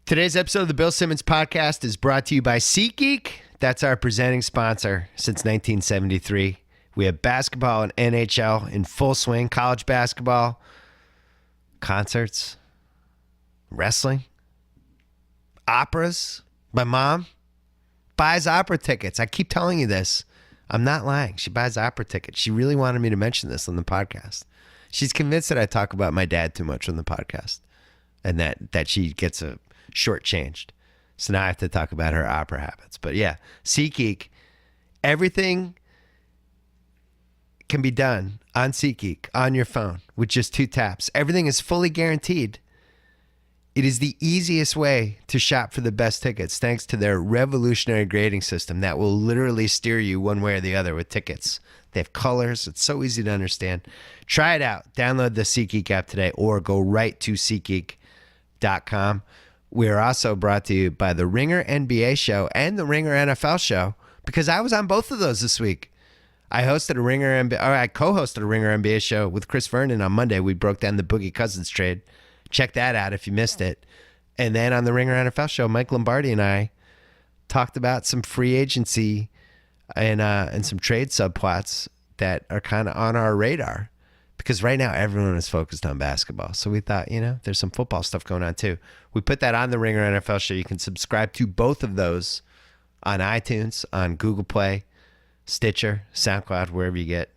Today's episode of the Bill Simmons Podcast is brought to you by SeatGeek. That's our presenting sponsor since 1973. We have basketball and NHL in full swing, college basketball, concerts, wrestling, operas. My mom buys opera tickets. I keep telling you this. I'm not lying. She buys opera tickets. She really wanted me to mention this on the podcast. She's convinced that I talk about my dad too much on the podcast and that she gets a shortchanged. So now I have to talk about her opera habits. But yeah, SeatGeek, everything can be done on SeatGeek on your phone with just 2 taps. Everything is fully guaranteed. It is the easiest way to shop for the best tickets thanks to their revolutionary grading system that will literally steer you one way or the other with tickets. They have colors. It's so easy to understand. Try it out. Download the SeatGeek app today or go right to SeatGeek.com. We are also brought to you by the Ringer NBA show and the Ringer NFL show because I was on both of those this week. I co-hosted a Ringer NBA show with Chris Vernon on Monday. We broke down the Boogie Cousins trade. Check that out if you missed it. And then on the Ringer NFL show, Mike Lombardi and I talked about some free agency and some trade subplots that are kind of on our radar. Because right now, everyone is focused on basketball. So we thought, there's some football stuff going on too. We put that on the Ringer NFL show. You can subscribe to both of those on iTunes, on Google Play, Stitcher, SoundCloud, wherever you get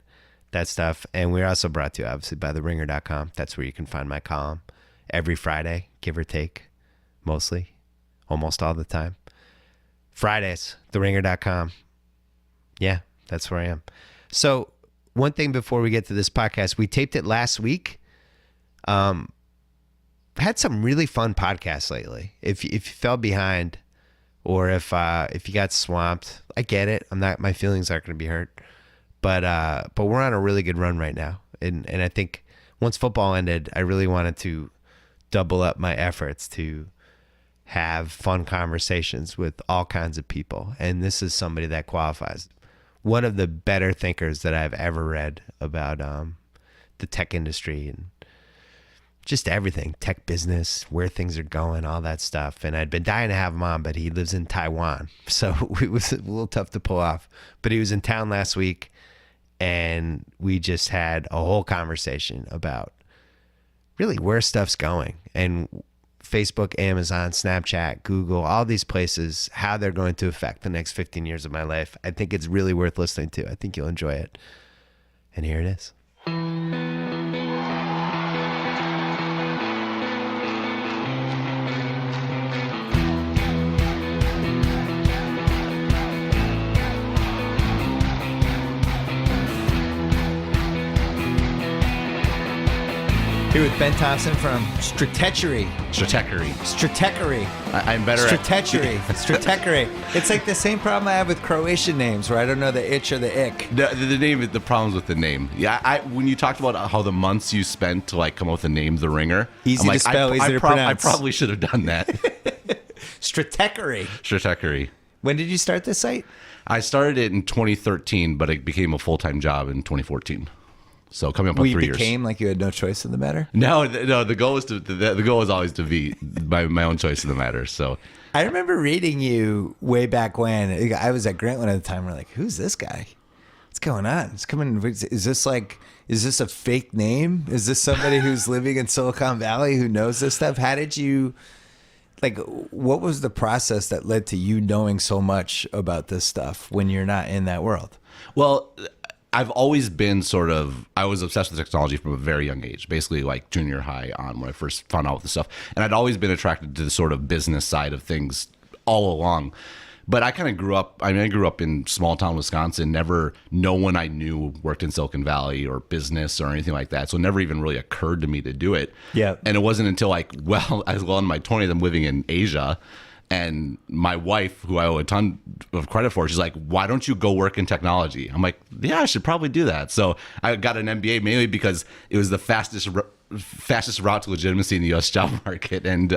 that stuff. And we're also brought to you, obviously, by theringer.com. That's where you can find my column every Friday, give or take, mostly, almost all the time. Fridays, theringer.com. Yeah, that's where I am. So, one thing before we get to this podcast, we taped it last week. Had some really fun podcasts lately. If you fell behind, or if you got swamped, I get it. My feelings aren't going to be hurt, but we're on a really good run right now. And I think once football ended, I really wanted to double up my efforts to have fun conversations with all kinds of people. And this is somebody that qualifies. One of the better thinkers that I've ever read about the tech industry and just everything, tech business, where things are going, all that stuff. And I'd been dying to have him on, but he lives in Taiwan. So it was a little tough to pull off. But he was in town last week, and we just had a whole conversation about really where stuff's going and Facebook, Amazon, Snapchat, Google, all these places, how they're going to affect the next 15 years of my life. I think it's really worth listening to. I think you'll enjoy it. And here it is. Here with Ben Thompson from Stratechery. I'm better Stratechery. It's like the same problem I have with Croatian names where I don't know the itch or the ick. The name, the problems with the name. Yeah, when you talked about how the months you spent to come up with the name, The Ringer. Easy to spell, easy to pronounce. I probably should have done that. Stratechery. When did you start this site? I started it in 2013, but it became a full-time job in 2014. So coming up on 3 years. You became like you had no choice in the matter? No. The goal is always to be my own choice in the matter. So I remember reading you way back when. I was at Grantland at the time. We're like, who's this guy? What's going on? It's coming. Is this a fake name? Is this somebody who's living in Silicon Valley who knows this stuff? How did you? What was the process that led to you knowing so much about this stuff when you're not in that world? Well, I've always been I was obsessed with technology from a very young age, basically like junior high on when I first found out this stuff. And I'd always been attracted to the sort of business side of things all along. But I kind of grew up in small town Wisconsin. No one I knew worked in Silicon Valley or business or anything like that. So it never even really occurred to me to do it. Yeah. And it wasn't until I was in my 20s, I'm living in Asia. And my wife, who I owe a ton of credit for, she's like, why don't you go work in technology? I'm like, yeah, I should probably do that. So I got an MBA mainly because it was the fastest route to legitimacy in the U.S. job market. And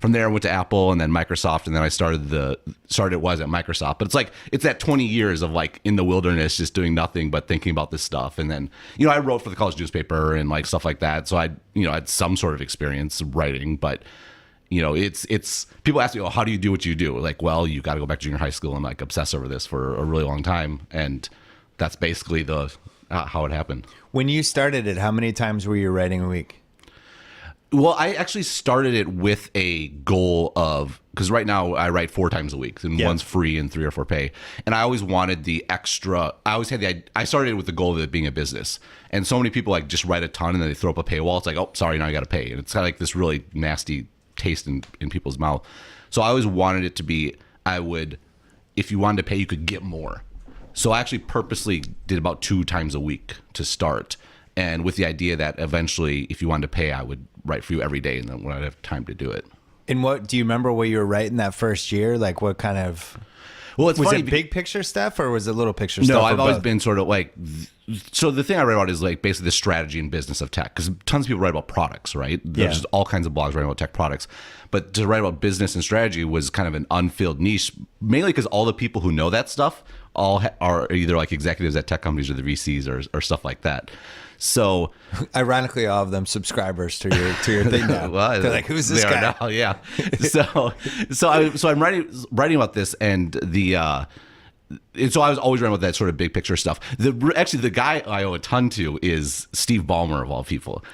from there, I went to Apple and then Microsoft. And then I started at Microsoft. But it's that 20 years of in the wilderness, just doing nothing but thinking about this stuff. And then, I wrote for the college newspaper and stuff like that. So I had some sort of experience writing, but it's people ask me, oh, how do you do what you do? Like, well, you got to go back to junior high school and like obsess over this for a really long time. And that's basically how it happened. When you started it, how many times were you writing a week? Well, I actually started it with a goal of, because right now I write 4 times a week, and one's free and 3 or 4 pay. And I always wanted the extra. I always had I started it with the goal of it being a business. And so many people like just write a ton and then they throw up a paywall. It's like, oh, sorry, now you got to pay. And it's kind of like this really nasty taste in people's mouth. So I always wanted it to be, if you wanted to pay, you could get more. So I actually purposely did about 2 times a week to start. And with the idea that eventually, if you wanted to pay, I would write for you every day, and then when I'd have time to do it. And what do you remember what you were writing that first year? Like what kind of? Well, it's was funny. it big picture stuff or was it little picture No, stuff? I've always been sort of like. So the thing I write about is like basically the strategy and business of tech, because tons of people write about products, right? There's just all kinds of blogs writing about tech products, but to write about business and strategy was kind of an unfilled niche, mainly because all the people who know that stuff are either like executives at tech companies or the VCs or stuff like that. So, ironically, all of them subscribers to your thing now. Well, they're like, "Who's this guy?" Now, yeah. So I'm writing about this, and so I was always writing about that sort of big picture stuff. Actually, the guy I owe a ton to is Steve Ballmer of all people.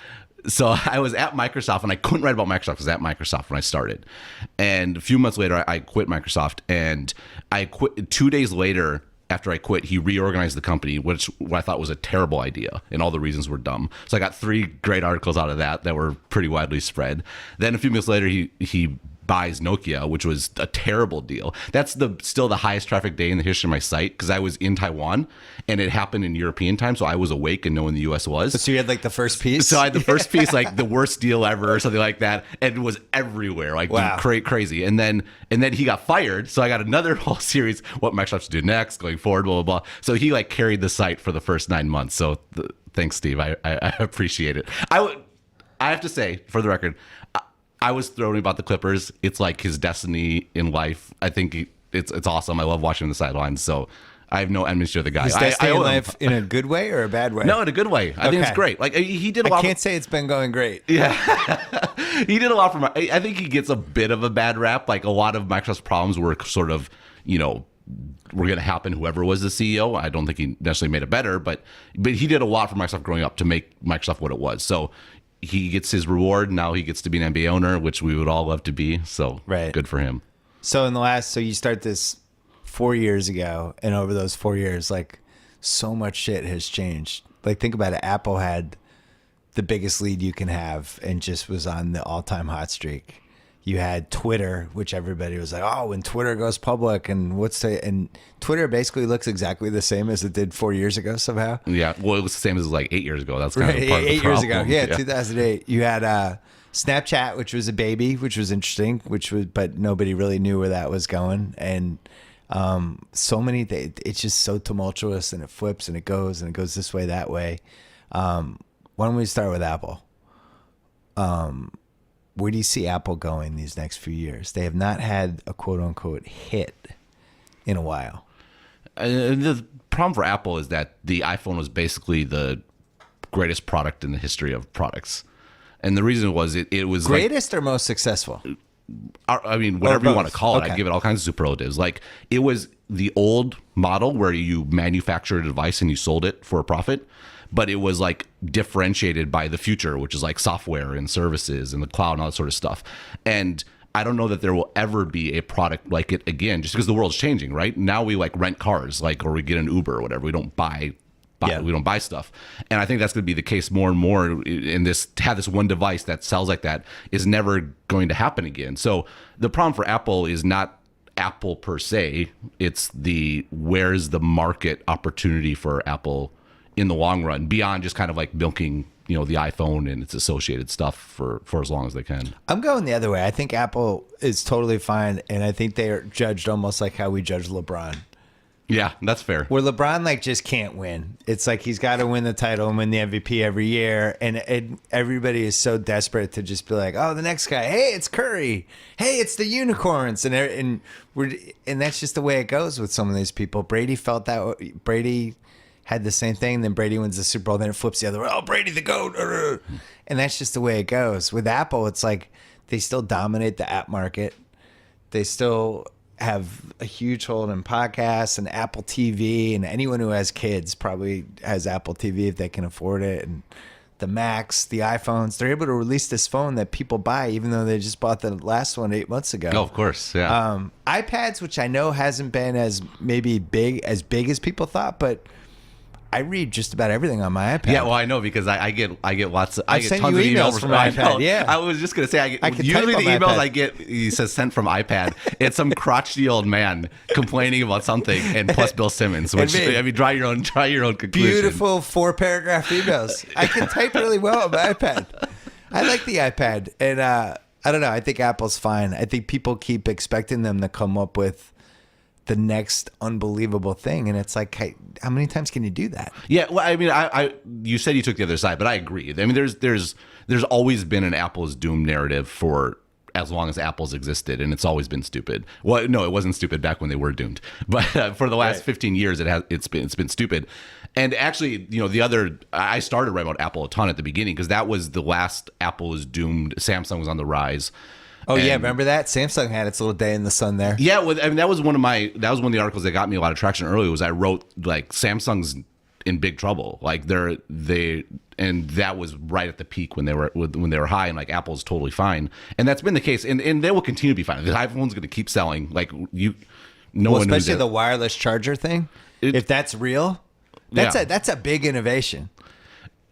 So I was at Microsoft, and I couldn't write about Microsoft. I was at Microsoft when I started, and a few months later, I quit Microsoft, and I quit 2 days later. After I quit, he reorganized the company, which I thought was a terrible idea, and all the reasons were dumb. So I got 3 great articles out of that were pretty widely spread. Then a few months later, he buys Nokia, which was a terrible deal. That's still the highest traffic day in the history of my site, because I was in Taiwan, and it happened in European time, so I was awake and knowing the U.S. was. So you had like the first piece? So I had the first piece, like the worst deal ever or something like that, and it was everywhere, like wow. Crazy. And then he got fired, so I got another whole series, what Microsoft should do next, going forward, blah, blah, blah. So he like carried the site for the first 9 months. So thanks, Steve. I appreciate it. I have to say, for the record, I was throwing about the Clippers. It's like his destiny in life. I think it's awesome. I love watching him on the sidelines. So I have no enmity to the guy. His destiny in life in a good way or a bad way? No, in a good way. I think it's great. Like he did a lot. I can't say it's been going great. Yeah, he did a lot for. I think he gets a bit of a bad rap. Like a lot of Microsoft's problems were sort of, were going to happen whoever was the CEO. I don't think he necessarily made it better, but he did a lot for Microsoft growing up to make Microsoft what it was. So he gets his reward. Now he gets to be an NBA owner, which we would all love to be. So good for him. So you start this 4 years ago, and over those 4 years, like so much shit has changed. Like think about it. Apple had the biggest lead you can have and just was on the all-time hot streak. You had Twitter, which everybody was like, oh, when Twitter goes public, and and Twitter basically looks exactly the same as it did 4 years ago somehow. Yeah, well, it was the same as like 8 years ago. That's kind of part of the 8 years ago. problem. Yeah, 2008. You had Snapchat, which was a baby, which was interesting, but nobody really knew where that was going. And so many, it's just so tumultuous, and it flips and it goes this way, that way. Why don't we start with Apple? Where do you see Apple going these next few years? They have not had a quote unquote hit in a while. The problem for Apple is that the iPhone was basically the greatest product in the history of products. And the reason was it was greatest or most successful? I mean, whatever you want to call it. Okay. I give it all kinds of superlatives. Like it was the old model where you manufactured a device and you sold it for a profit. But it was like differentiated by the future, which is like software and services and the cloud and all that sort of stuff. And I don't know that there will ever be a product like it again, just because the world's changing, right? Now we like rent cars, or we get an Uber or whatever. We don't buy we don't buy stuff. And I think that's going to be the case more and more. In this, to have this one device that sells like that is never going to happen again. So the problem for Apple is not Apple per se. It's where's the market opportunity for Apple in the long run, beyond just kind of like milking, the iPhone and its associated stuff for as long as they can. I'm going the other way. I think Apple is totally fine, and I think they are judged almost like how we judge LeBron. Yeah, that's fair. Where LeBron like just can't win. It's like he's got to win the title and win the MVP every year, and everybody is so desperate to just be like, oh, the next guy. Hey, it's Curry. Hey, it's the unicorns, and that's just the way it goes with some of these people. Brady felt that way. Brady had the same thing. Then Brady wins the Super Bowl. Then it flips the other way. Oh, Brady the GOAT. And that's just the way it goes. With Apple, it's like They still dominate the app market. They still have a huge hold in podcasts and Apple TV, and anyone who has kids probably has Apple TV if they can afford it. And the Macs, the iPhones, they're able to release this phone that people buy, even though they just bought the last one 8 months ago. Oh, of course, yeah. iPads, which I know hasn't been as big as people thought, but I read just about everything on my iPad. Yeah, well, I know because I get lots of I've sent tons you of emails from my iPad. Yeah, I was just gonna say I can usually type the on my emails iPad. I get he says sent from iPad. It's some crotchety old man complaining about something, and plus Bill Simmons. Which me. I mean, draw your own conclusion. beautiful 4-paragraph emails. I can type really well on my iPad. I like the iPad, and I don't know. I think Apple's fine. I think people keep expecting them to come up with the next unbelievable thing, and it's like, hey, how many times can you do that? Yeah, well, I mean, I you said you took the other side, but I agree. I mean, there's always been an Apple's doom narrative for as long as Apple's existed, and it's always been stupid. Well, no, it wasn't stupid back when they were doomed, but for the last 15 years, it's been stupid. And actually, I started writing about Apple a ton at the beginning because that was the last Apple was doomed. Samsung was on the rise. Oh, yeah, remember that? Samsung had its little day in the sun there. Yeah, well, I mean, that was one of the articles that got me a lot of traction early. Was I wrote like Samsung's in big trouble, like and that was right at the peak when they were high, and like Apple's totally fine, and that's been the case, and they will continue to be fine. The iPhone's going to keep selling, like especially the wireless charger thing. If that's real, that's a big innovation.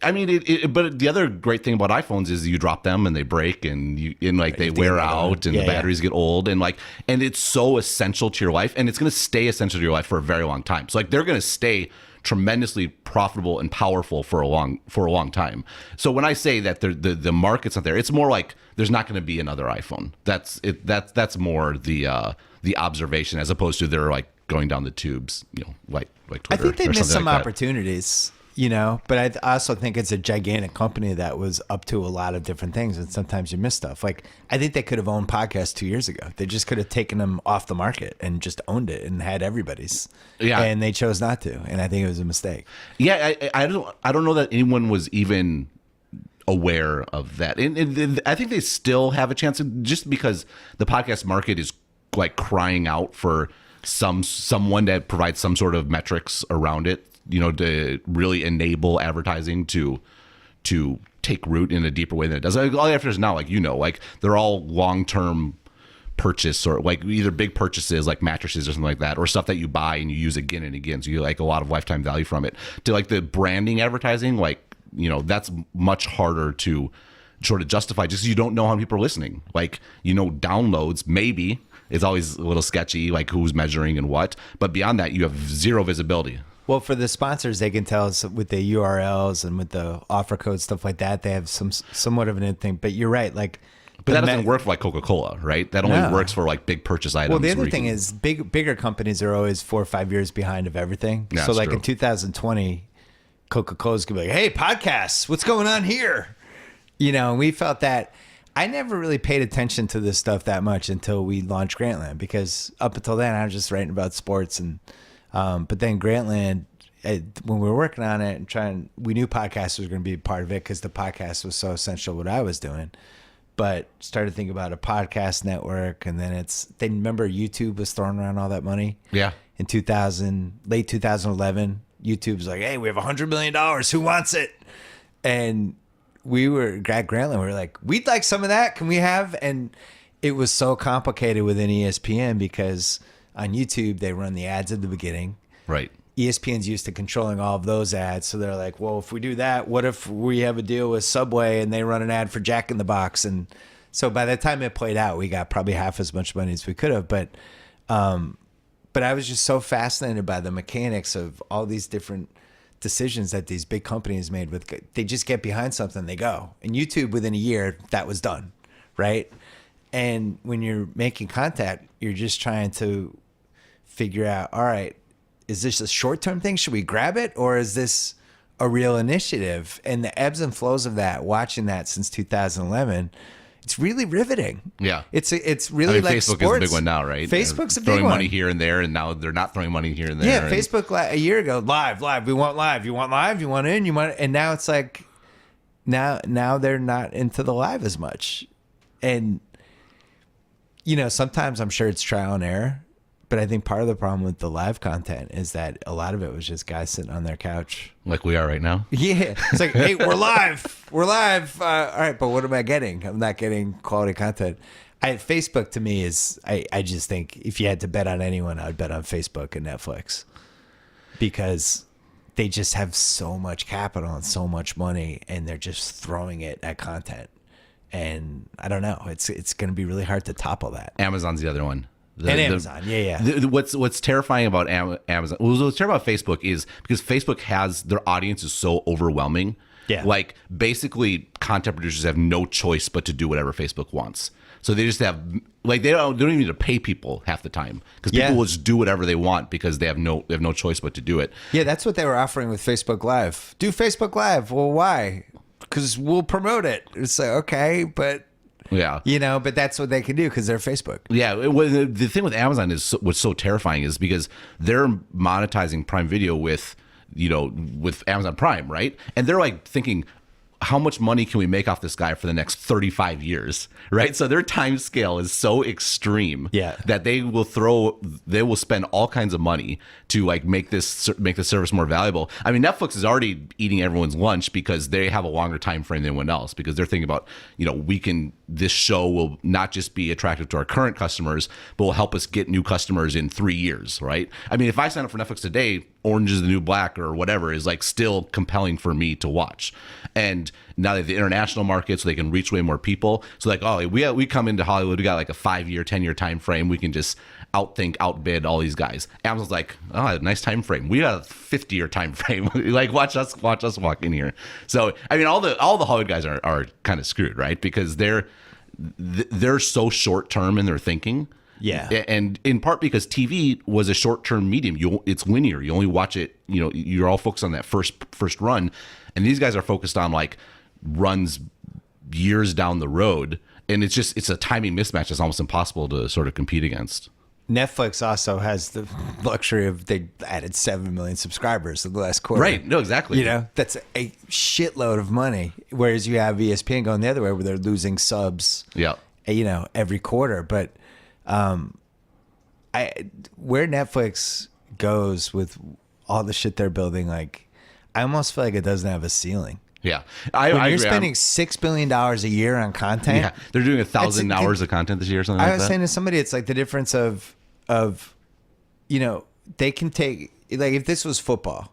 I mean, but the other great thing about iPhones is you drop them and they break and they wear out and the batteries get old and it's so essential to your life, and it's going to stay essential to your life for a very long time. So like they're going to stay tremendously profitable and powerful for a long time. So when I say that the market's not there, it's more like there's not going to be another iPhone. That's more the observation as opposed to they're like going down the tubes, like Twitter. I think they missed some like opportunities. But I also think it's a gigantic company that was up to a lot of different things, and sometimes you miss stuff. Like, I think they could have owned podcasts 2 years ago. They just could have taken them off the market and just owned it and had everybody's. Yeah. And they chose not to, and I think it was a mistake. Yeah, I don't know that anyone was even aware of that. And I think they still have a chance, just because the podcast market is like crying out for someone that provides some sort of metrics around it, to really enable advertising to take root in a deeper way than it does. All the after is now, like they're all long-term purchase, or like either big purchases like mattresses or something like that, or stuff that you buy and you use again and again. So you like a lot of lifetime value from it. To like the branding advertising, that's much harder to sort of justify just because you don't know how many people are listening. Downloads, maybe. It's always a little sketchy, like who's measuring and what. But beyond that, you have zero visibility. Well, for the sponsors, they can tell us with the URLs and with the offer codes, stuff like that. They have somewhat of an thing. But you're right. But that doesn't work for like Coca-Cola, right? That only works for like big purchase items. Well, the other thing is bigger companies are always 4 or 5 years behind of everything. Yeah, so true. In 2020, Coca-Cola's going to be like, hey, podcasts, what's going on here? And we felt that. I never really paid attention to this stuff that much until we launched Grantland, because up until then I was just writing about sports. And but then Grantland, when we were working on it and we knew podcasts was going to be a part of it because the podcast was so essential to what I was doing. But started thinking about a podcast network, and then remember YouTube was throwing around all that money. Yeah. In late 2011, YouTube's like, hey, we have $100 million. Who wants it? And we were at Grantland. We were like, we'd like some of that. Can we have? And it was so complicated within ESPN because on YouTube they run the ads at the beginning. Right. ESPN's used to controlling all of those ads, so they're like, well, if we do that, what if we have a deal with Subway and they run an ad for Jack in the Box? And so by the time it played out, we got probably half as much money as we could have. But I was just so fascinated by the mechanics of all these different decisions that these big companies made. They just get behind something, they go. And YouTube, within a year, that was done, right? And when you're making content, you're just trying to figure out, all right, is this a short-term thing? Should we grab it? Or is this a real initiative? And the ebbs and flows of that, watching that since 2011, it's really riveting. Yeah. It's really like Facebook sports. is a big one now, right? Facebook's a big throwing one. money here and there, and now they're not throwing money here and there. Yeah, Facebook a year ago, live. We want live. You want live? You want in? You want? And now it's like, now they're not into the live as much. And sometimes I'm sure it's trial and error, but I think part of the problem with the live content is that a lot of it was just guys sitting on their couch. Like we are right now. Yeah. It's like, hey, we're live. We're live. All right, but what am I getting? I'm not getting quality content. Facebook to me is, I just think if you had to bet on anyone, I'd bet on Facebook and Netflix, because they just have so much capital and so much money, and they're just throwing it at content. And I don't know. It's going to be really hard to topple that. Amazon's the other one. Amazon, yeah. What's terrifying about Amazon, what's terrifying about Facebook is because Facebook has, their audience is so overwhelming. Yeah. Like basically content producers have no choice but to do whatever Facebook wants. So they just have, like, they don't even need to pay people half the time, because people will just do whatever they want because they have no choice but to do it. Yeah, that's what they were offering with Facebook Live. Do Facebook Live. Well, why? Because we'll promote it. It's like, okay, but Yeah. but that's what they can do because they're Facebook. Yeah. The thing with Amazon is what's so terrifying is because they're monetizing Prime Video with Amazon Prime, right? And they're like thinking, how much money can we make off this guy for the next 35 years, right? So their time scale is so extreme that they will spend all kinds of money to like make the service more valuable. I mean, Netflix is already eating everyone's lunch because they have a longer time frame than anyone else, because they're thinking about, this show will not just be attractive to our current customers, but will help us get new customers in 3 years, right? I mean, if I sign up for Netflix today, Orange is the New Black or whatever is like still compelling for me to watch. And now they have the international market, so they can reach way more people. So like, oh, we come into Hollywood, we got like a 5-year, 10-year time frame. We can just outbid all these guys. Amazon's like, oh, nice time frame. We got a 50-year time frame. Like, watch us walk in here. So I mean, all the Hollywood guys are kind of screwed, right? Because they're so short term in their thinking. Yeah. And in part because TV was a short-term medium. It's linear. You only watch it, you're all focused on that first run. And these guys are focused on like runs years down the road. And it's a timing mismatch that's almost impossible to sort of compete against. Netflix also has the luxury of, they added 7 million subscribers in the last quarter. Right. No, exactly. That's a shitload of money. Whereas you have ESPN going the other way where they're losing subs, every quarter. But where Netflix goes with all the shit they're building, like, I almost feel like it doesn't have a ceiling. Yeah, when you're spending $6 billion a year on content. Yeah, they're doing 1,000 hours of content this year or something like that. I was saying to somebody, it's like the difference of they can take, like, if this was football,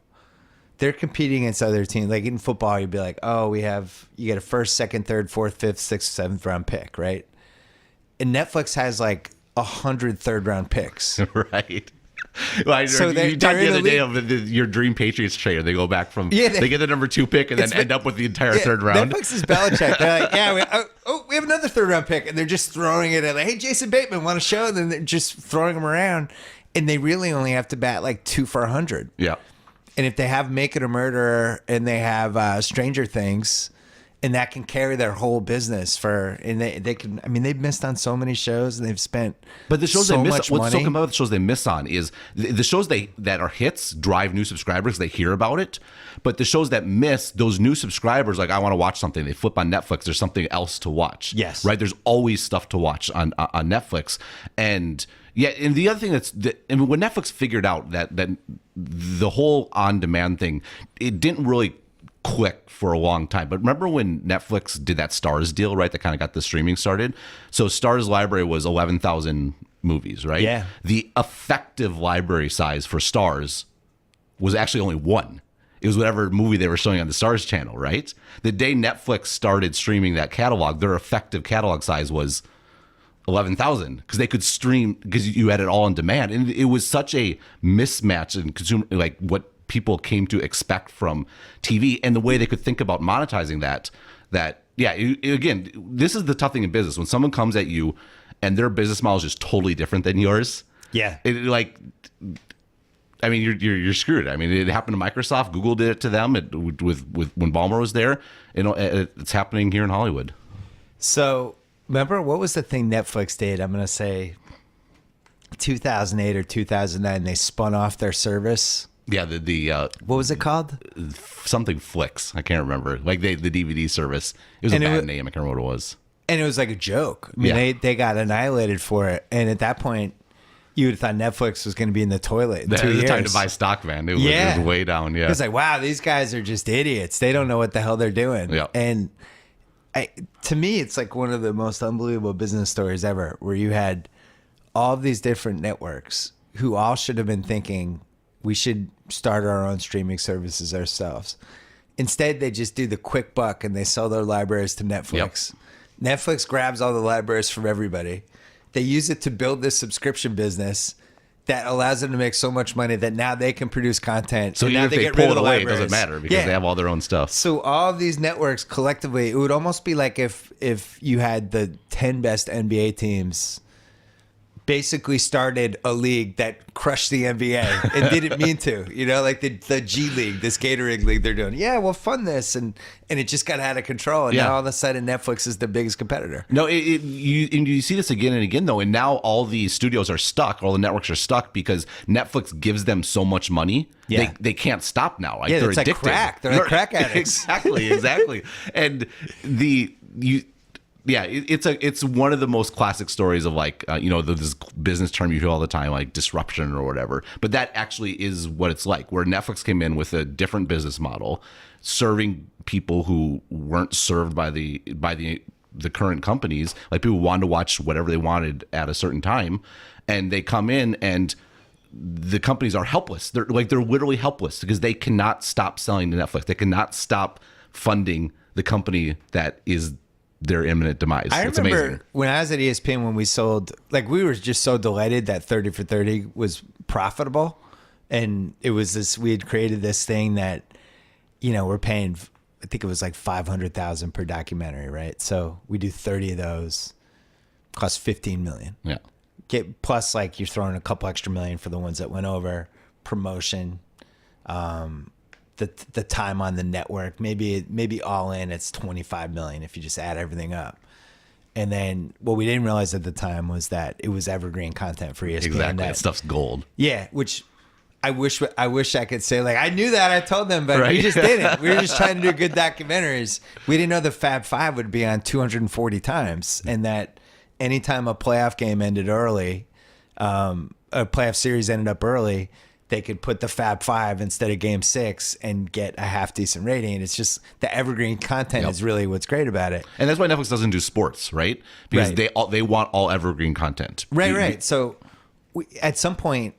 they're competing against other teams. Like in football, you'd be like, oh, you get a first, second, third, fourth, fifth, sixth, seventh round pick, right? And Netflix has like 100 third round picks. Right. Well, so you talked the other day of your dream Patriots trader. They go back from they get the number 2 pick and then end up with the entire third round. Netflix is Belichick. They're like, we have another third round pick, and they're just throwing it at like, hey, Jason Bateman, want a show? And then they're just throwing them around, and they really only have to bat like 2 for 100. Yeah. And if they have Make It a Murderer and they have Stranger Things, and that can carry their whole business they can. I mean, they've missed on so many shows, and they've spent. But the shows so they miss, much what's money. so cool about the shows they miss on is the shows that are hits drive new subscribers. They hear about it, but the shows that miss, those new subscribers, like, I want to watch something. They flip on Netflix. There's something else to watch. Yes, right. There's always stuff to watch on Netflix, and yeah. And the other thing when Netflix figured out that the whole on-demand thing, it didn't really click for a long time. But remember when Netflix did that Stars deal, right? That kind of got the streaming started. So Stars library was 11,000 movies, right? Yeah. The effective library size for Stars was actually only 1. It was whatever movie they were showing on the Stars channel, right? The day Netflix started streaming that catalog, their effective catalog size was 11,000 because they could stream, because you had it all on demand. And it was such a mismatch in consumer, like what people came to expect from TV and the way they could think about monetizing that again, this is the tough thing in business. When someone comes at you and their business model is just totally different than yours. Yeah. You're screwed. I mean, it happened to Microsoft. Google did it to them with when Ballmer was there. It's happening here in Hollywood. So remember, what was the thing Netflix did? I'm going to say 2008 or 2009. They spun off their service. Yeah, the what was it called? Something Flicks. I can't remember. Like the DVD service. It was a bad name. I can't remember what it was. And it was like a joke. I mean, Yeah. they got annihilated for it. And at that point, you would have thought Netflix was going to be in the toilet in 2 It was years. time to buy stock, man. It was way down. Yeah. It was like, wow, these guys are just idiots. They don't know what the hell they're doing. Yeah. And to me, it's like one of the most unbelievable business stories ever, where you had all of these different networks who all should have been thinking we should start our own streaming services ourselves. Instead, they just do the quick buck and they sell their libraries to Netflix. Netflix grabs all the libraries from everybody. They use it to build this subscription business that allows them to make so much money that now they can produce content. So and even now if they get pull rid it of the away, it libraries. doesn't matter because they have all their own stuff. So all of these networks collectively, it would almost be like if you had the 10 best NBA teams basically started a league that crushed the NBA and didn't mean to, like the G League, this Gatorade league they're doing. Yeah, we'll fund this. And it just got out of control. And now all of a sudden Netflix is the biggest competitor. No, you see this again and again, though. And now all the studios are stuck. All the networks are stuck because Netflix gives them so much money. Yeah. They can't stop now. Like, Yeah, they're it's like addicted. crack. They're like crack addicts. Exactly. And it's one of the most classic stories of like, this business term you hear all the time, like disruption or whatever. But that actually is what it's like, where Netflix came in with a different business model, serving people who weren't served by the current companies. Like, people wanted to watch whatever they wanted at a certain time, and they come in and the companies are helpless. They're literally helpless because they cannot stop selling to Netflix. They cannot stop funding the company that is their imminent demise. It's remember amazing. when I was at ESPN, when we sold, like, we were just so delighted that 30 for 30 was profitable. And it was we had created this thing that, we're paying, I think it was like $500,000 per documentary, right? So we do 30 of those, cost $15 million. Yeah. Plus, like, you're throwing a couple extra million for the ones that went over, promotion, the time on the network, maybe all in, it's 25 million if you just add everything up. And then what we didn't realize at the time was that it was evergreen content for ESPN. Exactly. That stuff's gold. Yeah, which I wish I could say, like, I knew that, I told them, but Right. we just didn't. We were just trying to do good documentaries. We didn't know the Fab Five would be on 240 times, and that anytime a playoff game ended early, a playoff series ended up early, they could put the Fab Five instead of Game 6 and get a half decent rating. It's just the evergreen content is really what's great about it. And that's why Netflix doesn't do sports, right? Because Right. they want all evergreen content. Right. So at some point,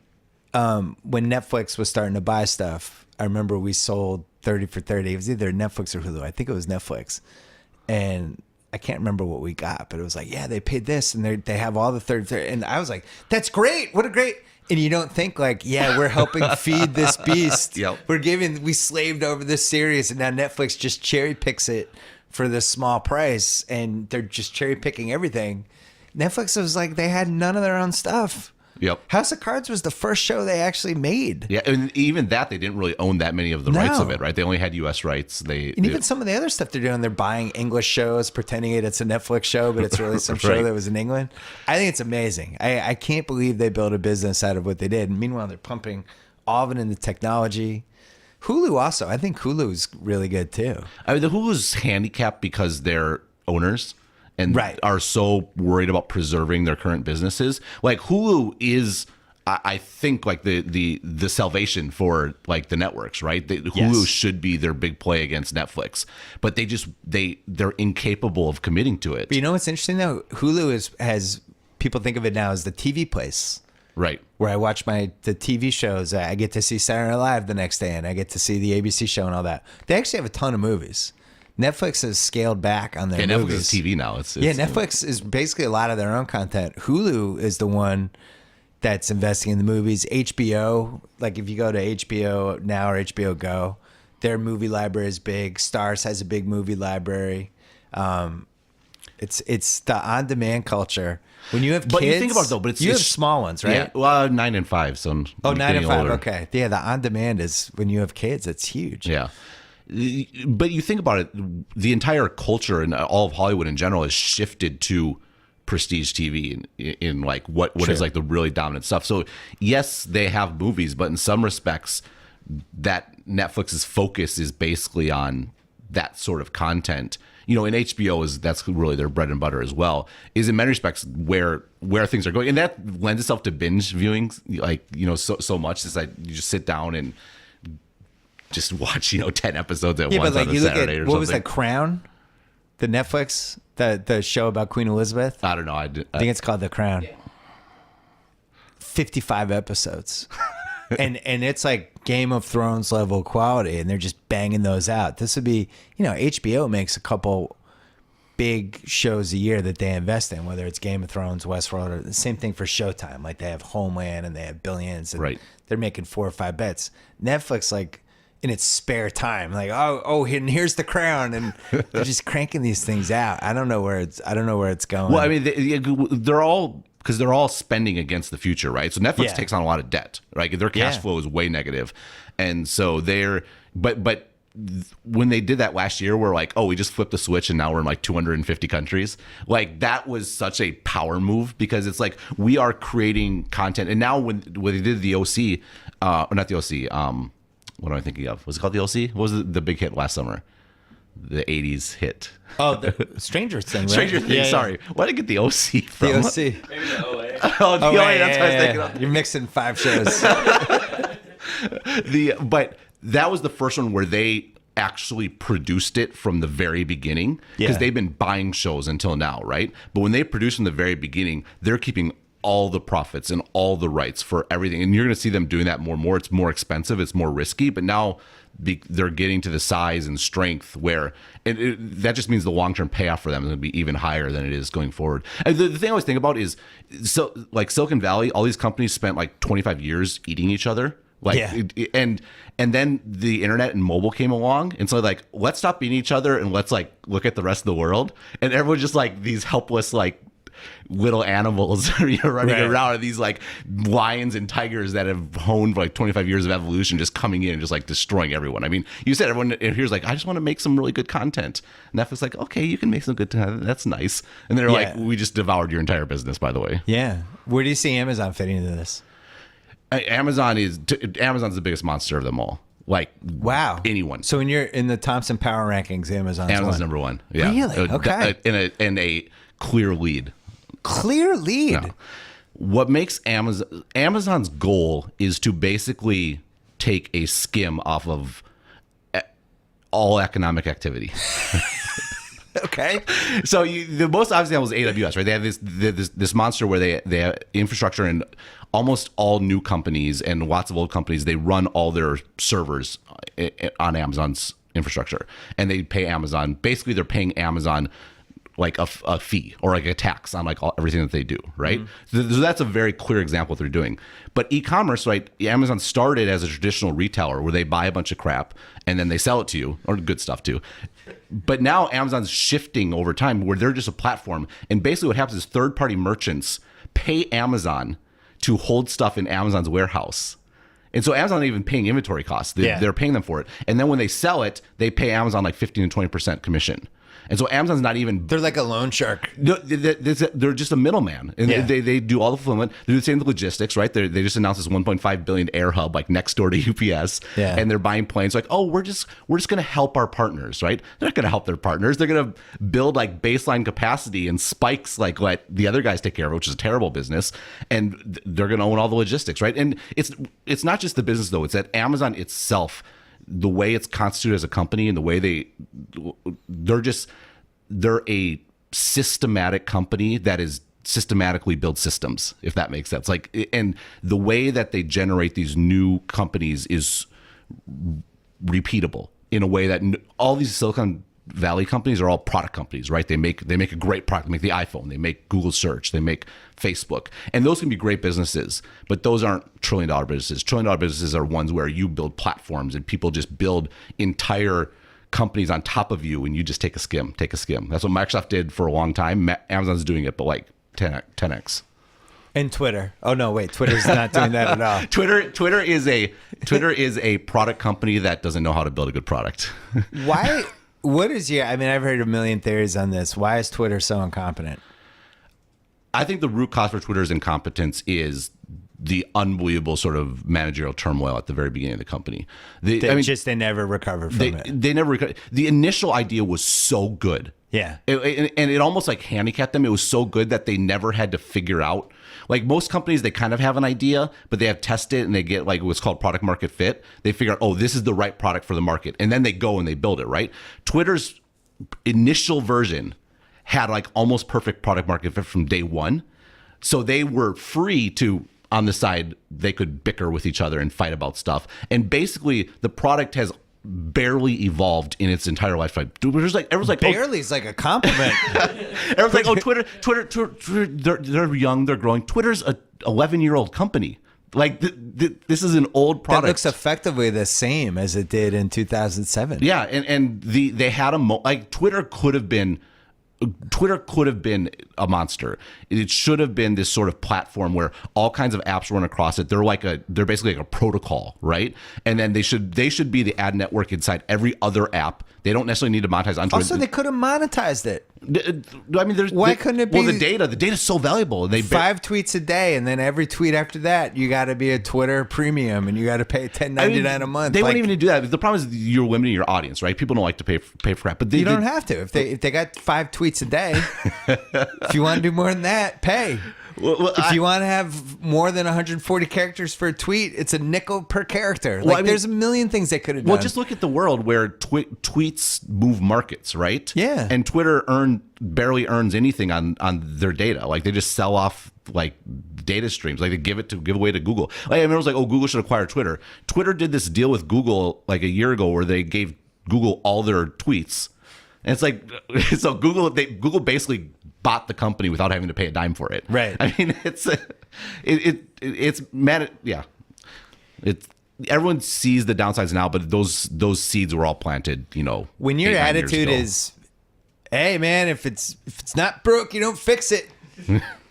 when Netflix was starting to buy stuff, I remember we sold 30 for 30. It was either Netflix or Hulu. I think it was Netflix. And I can't remember what we got, but it was like, yeah, they paid this and they have all the 30. And I was like, that's great. What a great. And you don't think like, yeah, we're helping feed this beast. Yep. We slaved over this series, and now Netflix just cherry picks it for this small price, and they're just cherry picking everything. Netflix was like, they had none of their own stuff. Yep. House of Cards was the first show they actually made. Yeah, and even that, they didn't really own that many of the rights of No. it, right? They only had U.S. rights. Even some of the other stuff they're doing, they're buying English shows, pretending it's a Netflix show, but it's really some show Right. that was in England. I think it's amazing. I can't believe they built a business out of what they did. And meanwhile, they're pumping all of it into technology. Hulu also. I think Hulu's really good too. I mean, the Hulu's handicapped because they're owners and Right. are so worried about preserving their current businesses. Like, Hulu is, I think, like the salvation for like the networks, right? Hulu should be their big play against Netflix, but they're incapable of committing to it. But you know what's interesting though? Hulu has people think of it now as the TV place. Right. Where I watch the TV shows. I get to see Saturday Night Live the next day, and I get to see the ABC show and all that. They actually have a ton of movies. Netflix has scaled back on their And Netflix movies. is TV now. It's Netflix is basically a lot of their own content. Hulu is the one that's investing in the movies. HBO, like if you go to HBO Now or HBO Go, their movie library is big. Starz has a big movie library. It's the on-demand culture. When you have kids, But you think about it though, but you have small ones, right? Yeah, well, 9 and 5. So Oh, I'm 9 and getting 5. older. Okay. Yeah, the on-demand is when you have kids, it's huge. Yeah. But you think about it, the entire culture and all of Hollywood in general has shifted to prestige TV in like what is like the really dominant stuff. So yes, they have movies, but in some respects, that Netflix's focus is basically on that sort of content. and HBO that's really their bread and butter as well, is in many respects where things are going, and that lends itself to binge viewing, so much. Is like you just sit down and just watch 10 episodes at once on a Saturday or something. What was that, Crown? The Netflix, the show about Queen Elizabeth? I don't know. I think it's called The Crown. Yeah. 55 episodes. and it's like Game of Thrones level quality, and they're just banging those out. This would be, HBO makes a couple big shows a year that they invest in, whether it's Game of Thrones, Westworld, or the same thing for Showtime. Like they have Homeland and they have Billions, and right. They're making 4 or 5 bets. Netflix, like, in its spare time, like, and here's The Crown, and they're just cranking these things out. I don't know where it's going. Well, I mean, they're all spending against the future, right? So Netflix takes on a lot of debt, right? Their cash flow is way negative, and so but when they did that last year, we're like, we just flipped the switch and now we're in like 250 countries. Like that was such a power move, because it's like we are creating content, and now when they did the OC, or not the OC, what am I thinking of? Was it called The OC? What was the big hit last summer? The 80s hit. Oh, the Stranger Things. Right? Stranger Things, yeah. Sorry. Why did I get the OC from? The OC. Maybe the OA. Oh, the OA, that's what I was thinking of. You're mixing 5 shows. But that was the first one where they actually produced it from the very beginning, because they've been buying shows until now, right? But when they produce from the very beginning, they're keeping all the profits and all the rights for everything, and you're going to see them doing that more and more. It's more expensive, it's more risky, but now they're getting to the size and strength where that just means the long-term payoff for them is going to be even higher than it is going forward. And the thing I always think about is, so like Silicon Valley, all these companies spent like 25 years eating each other. And then the internet and mobile came along, and so like, let's stop beating each other and let's like look at the rest of the world. And everyone's just like these helpless like little animals running around, and these like lions and tigers that have honed for like 25 years of evolution just coming in and just like destroying everyone. I mean, you said everyone here's like, I just want to make some really good content. And Netflix like, okay, you can make some good content. That's nice. And they're like, we just devoured your entire business, by the way. Yeah. Where do you see Amazon fitting into this? Amazon's the biggest monster of them all. Like, wow, anyone. So when you're in the Thompson Power Rankings, Amazon's number one. Yeah, really? Okay, in a clear lead. Clear lead. No. What makes Amazon's goal is to basically take a skim off of all economic activity. Okay. So the most obvious example is AWS, right? They have this monster where they have infrastructure, and almost all new companies and lots of old companies, they run all their servers on Amazon's infrastructure, and they pay Amazon. Basically, they're paying Amazon like a fee or like a tax on like everything that they do, right? Mm-hmm. So that's a very clear example of what they're doing. But e-commerce, right? Amazon started as a traditional retailer where they buy a bunch of crap and then they sell it to you, or good stuff too. But now Amazon's shifting over time where they're just a platform, and basically what happens is third-party merchants pay Amazon to hold stuff in Amazon's warehouse. And so Amazon not even paying inventory costs. They're paying them for it. And then when they sell it, they pay Amazon like 15 to 20% commission. And so Amazon's not even... They're like a loan shark. They're just a middleman. And they do all the fulfillment. They do the same with logistics, right? They just announced this $1.5 billion air hub like next door to UPS. Yeah. And they're buying planes like, we're just going to help our partners, right? They're not going to help their partners. They're going to build like baseline capacity and spikes like let the other guys take care of it, which is a terrible business. And they're going to own all the logistics, right? And it's not just the business, though. It's that Amazon itself, the way it's constituted as a company and the way they're a systematic company that is systematically build systems, if that makes sense. Like, and the way that they generate these new companies is repeatable in a way that all these Silicon Valley companies are all product companies, right? They make a great product. They make the iPhone. They make Google Search. They make Facebook. And those can be great businesses, but those aren't trillion-dollar businesses. Trillion-dollar businesses are ones where you build platforms and people just build entire companies on top of you, and you just take a skim. That's what Microsoft did for a long time. Amazon's doing it, but like 10x. And Twitter. Oh no, wait, Twitter's not doing that at all. Twitter is a product company that doesn't know how to build a good product. Why? What is your? I mean, I've heard a million theories on this. Why is Twitter so incompetent? I think the root cause for Twitter's incompetence is the unbelievable sort of managerial turmoil at the very beginning of the company. They never recovered from it. They never recovered. The initial idea was so good. Yeah. And it almost like handicapped them. It was so good that they never had to figure out. Like most companies, they kind of have an idea, but they have tested and they get like what's called product market fit. They figure out, oh, this is the right product for the market. And then they go and they build it, right? Twitter's initial version had like almost perfect product market fit from day one. So they were free to, on the side, they could bicker with each other and fight about stuff. And basically the product has barely evolved in its entire lifetime. Everyone's like, barely is like a compliment. Everyone's like, oh, Twitter, they're young, they're growing. Twitter's a 11-year-old company. Like this is an old product. That looks effectively the same as it did in 2007. Yeah, and they had like Twitter could have been a monster. It should have been this sort of platform where all kinds of apps run across it. They're basically like a protocol, right? And then they should be the ad network inside every other app. They don't necessarily need to monetize on Twitter. Also, they could have monetized it. I mean, why couldn't it be? Well, the data's so valuable. 5 tweets a day, and then every tweet after that, you got to be a Twitter premium, and you got to pay $10.99 a month. They wouldn't even do that. The problem is you're limiting your audience, right? People don't like to pay for crap, but you don't have to. If they got 5 tweets a day, if you want to do more than that, pay. Well, if you want to have more than 140 characters for a tweet, it's a nickel per character. There's a million things they could have done. Well, just look at the world where tweets move markets, right? Yeah. And Twitter barely earns anything on their data. Like they just sell off like data streams. Like they give away to Google. Like, I remember it was like, oh, Google should acquire Twitter. Twitter did this deal with Google like a year ago where they gave Google all their tweets. And it's like, so Google basically bought the company without having to pay a dime for it. Right. I mean, it's mad. Yeah. Everyone sees the downsides now, but those seeds were all planted, when your attitude is, hey man, if it's not broke, you don't fix it.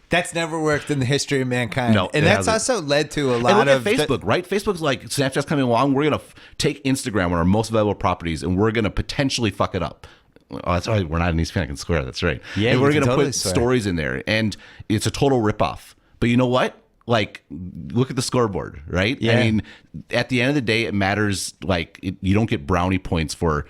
That's never worked in the history of mankind. No, and that's also led to a lot of Facebook, right? Facebook's like, Snapchat's coming along. We're going to take Instagram, one of our most valuable properties, and we're going to potentially fuck it up. Oh, that's right. We're not in East Panic Square. That's right. Yeah, and we're going to totally put stories in there, and it's a total ripoff. But you know what? Like, look at the scoreboard, right? Yeah. I mean, at the end of the day, it matters. Like, you don't get brownie points for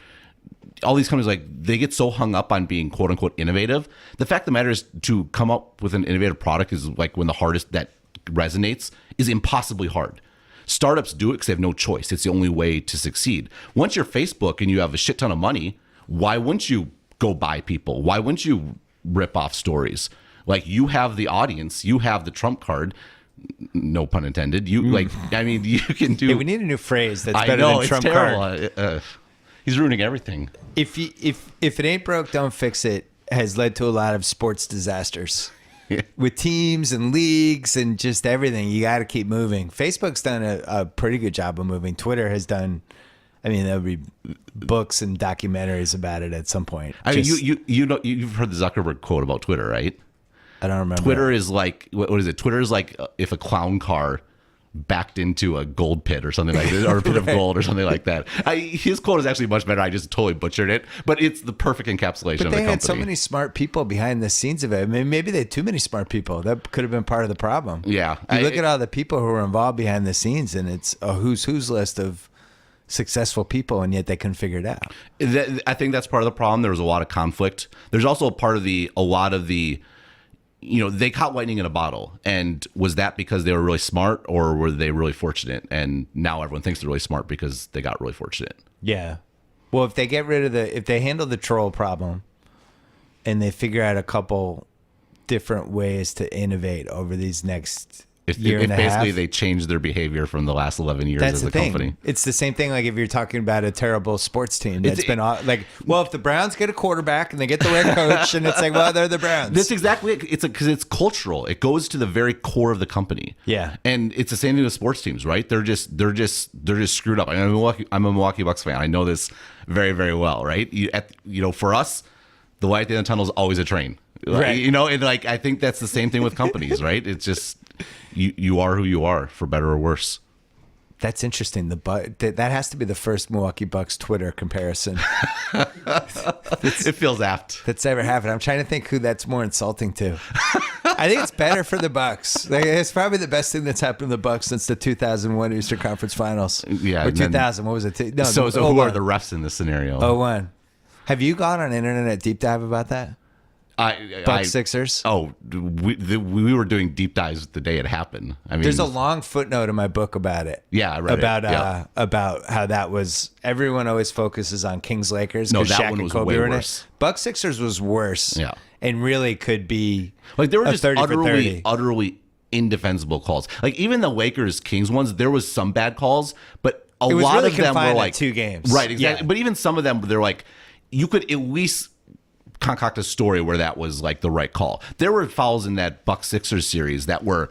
all these companies. Like, they get so hung up on being quote unquote innovative. The fact of the matter is, to come up with an innovative product is like when the hardest that resonates is impossibly hard. Startups do it because they have no choice. It's the only way to succeed. Once you're Facebook and you have a shit ton of money, why wouldn't you go buy people? Why wouldn't you rip off stories? Like, you have the audience, you have the trump card. No pun intended. You you can do. Hey, we need a new phrase that's better than Trump terrible. card. He's ruining everything. If it ain't broke, don't fix it. Has led to a lot of sports disasters. Yeah. With teams and leagues and just everything. You got to keep moving. Facebook's done a pretty good job of moving. Twitter has done. I mean, there'll be books and documentaries about it at some point. I mean, you've heard the Zuckerberg quote about Twitter, right? I don't remember. Twitter is like, what is it? Twitter is like if a clown car backed into a gold pit or something like that, or a pit of gold or something like that. His quote is actually much better. I just totally butchered it, but it's the perfect encapsulation of the company. But they had so many smart people behind the scenes of it. I mean, maybe they had too many smart people. That could have been part of the problem. Yeah. You look at all the people who were involved behind the scenes, and it's a who's list of successful people, and yet they couldn't figure it out. I think that's part of the problem. There was a lot of conflict. There's also a lot of the they caught lightning in a bottle. And was that because they were really smart, or were they really fortunate? And now everyone thinks they're really smart because they got really fortunate. Yeah. Well, if they get rid of if they handle the troll problem and they figure out a couple different ways to innovate over these next year and a half. Basically they changed their behavior from the last 11 years That's as the a thing. company. It's the same thing like if you're talking about a terrible sports team that's been like, well, if the Browns get a quarterback and they get the right coach, and it's like, well, they're the Browns. That's exactly it. It's because it's cultural. It goes to the very core of the company. Yeah. And it's the same thing with sports teams, right? They're just screwed up. I'm a Milwaukee Bucks fan. I know this very, very well, right? For us, the light at the end of the tunnel is always a train. Right. And like I think that's the same thing with companies, right? It's just you are who you are, for better or worse. That's interesting. That has to be the first Milwaukee Bucks Twitter comparison It feels apt. that's ever happened. I'm trying to think who that's more insulting to. I think it's better for the Bucks. Like, it's probably the best thing that's happened to the Bucks since the 2001 Eastern Conference Finals. Yeah, Or and then- 2000. What was it? No, So the who are 01. the refs in this scenario? 01. Have you gone on internet deep dive about that? Bucks Sixers? Oh, we were doing deep dives the day it happened. I mean, There's a long footnote in my book about it. Yeah, I read it. About how that was. Everyone always focuses on Kings Lakers. No, 'cause that Shaq one and was Kobe way were in it. worse. Bucks Sixers was worse. Yeah. And really could be like there were a just 30 for 30. utterly indefensible calls. Like even the Lakers Kings ones, there was some bad calls, but a It was lot really of them were confined to like 2 games. Right, exactly. Yeah. But even some of them, they're like, you could at least concoct a story where that was like the right call. There were fouls in that Bucks Sixers series that were.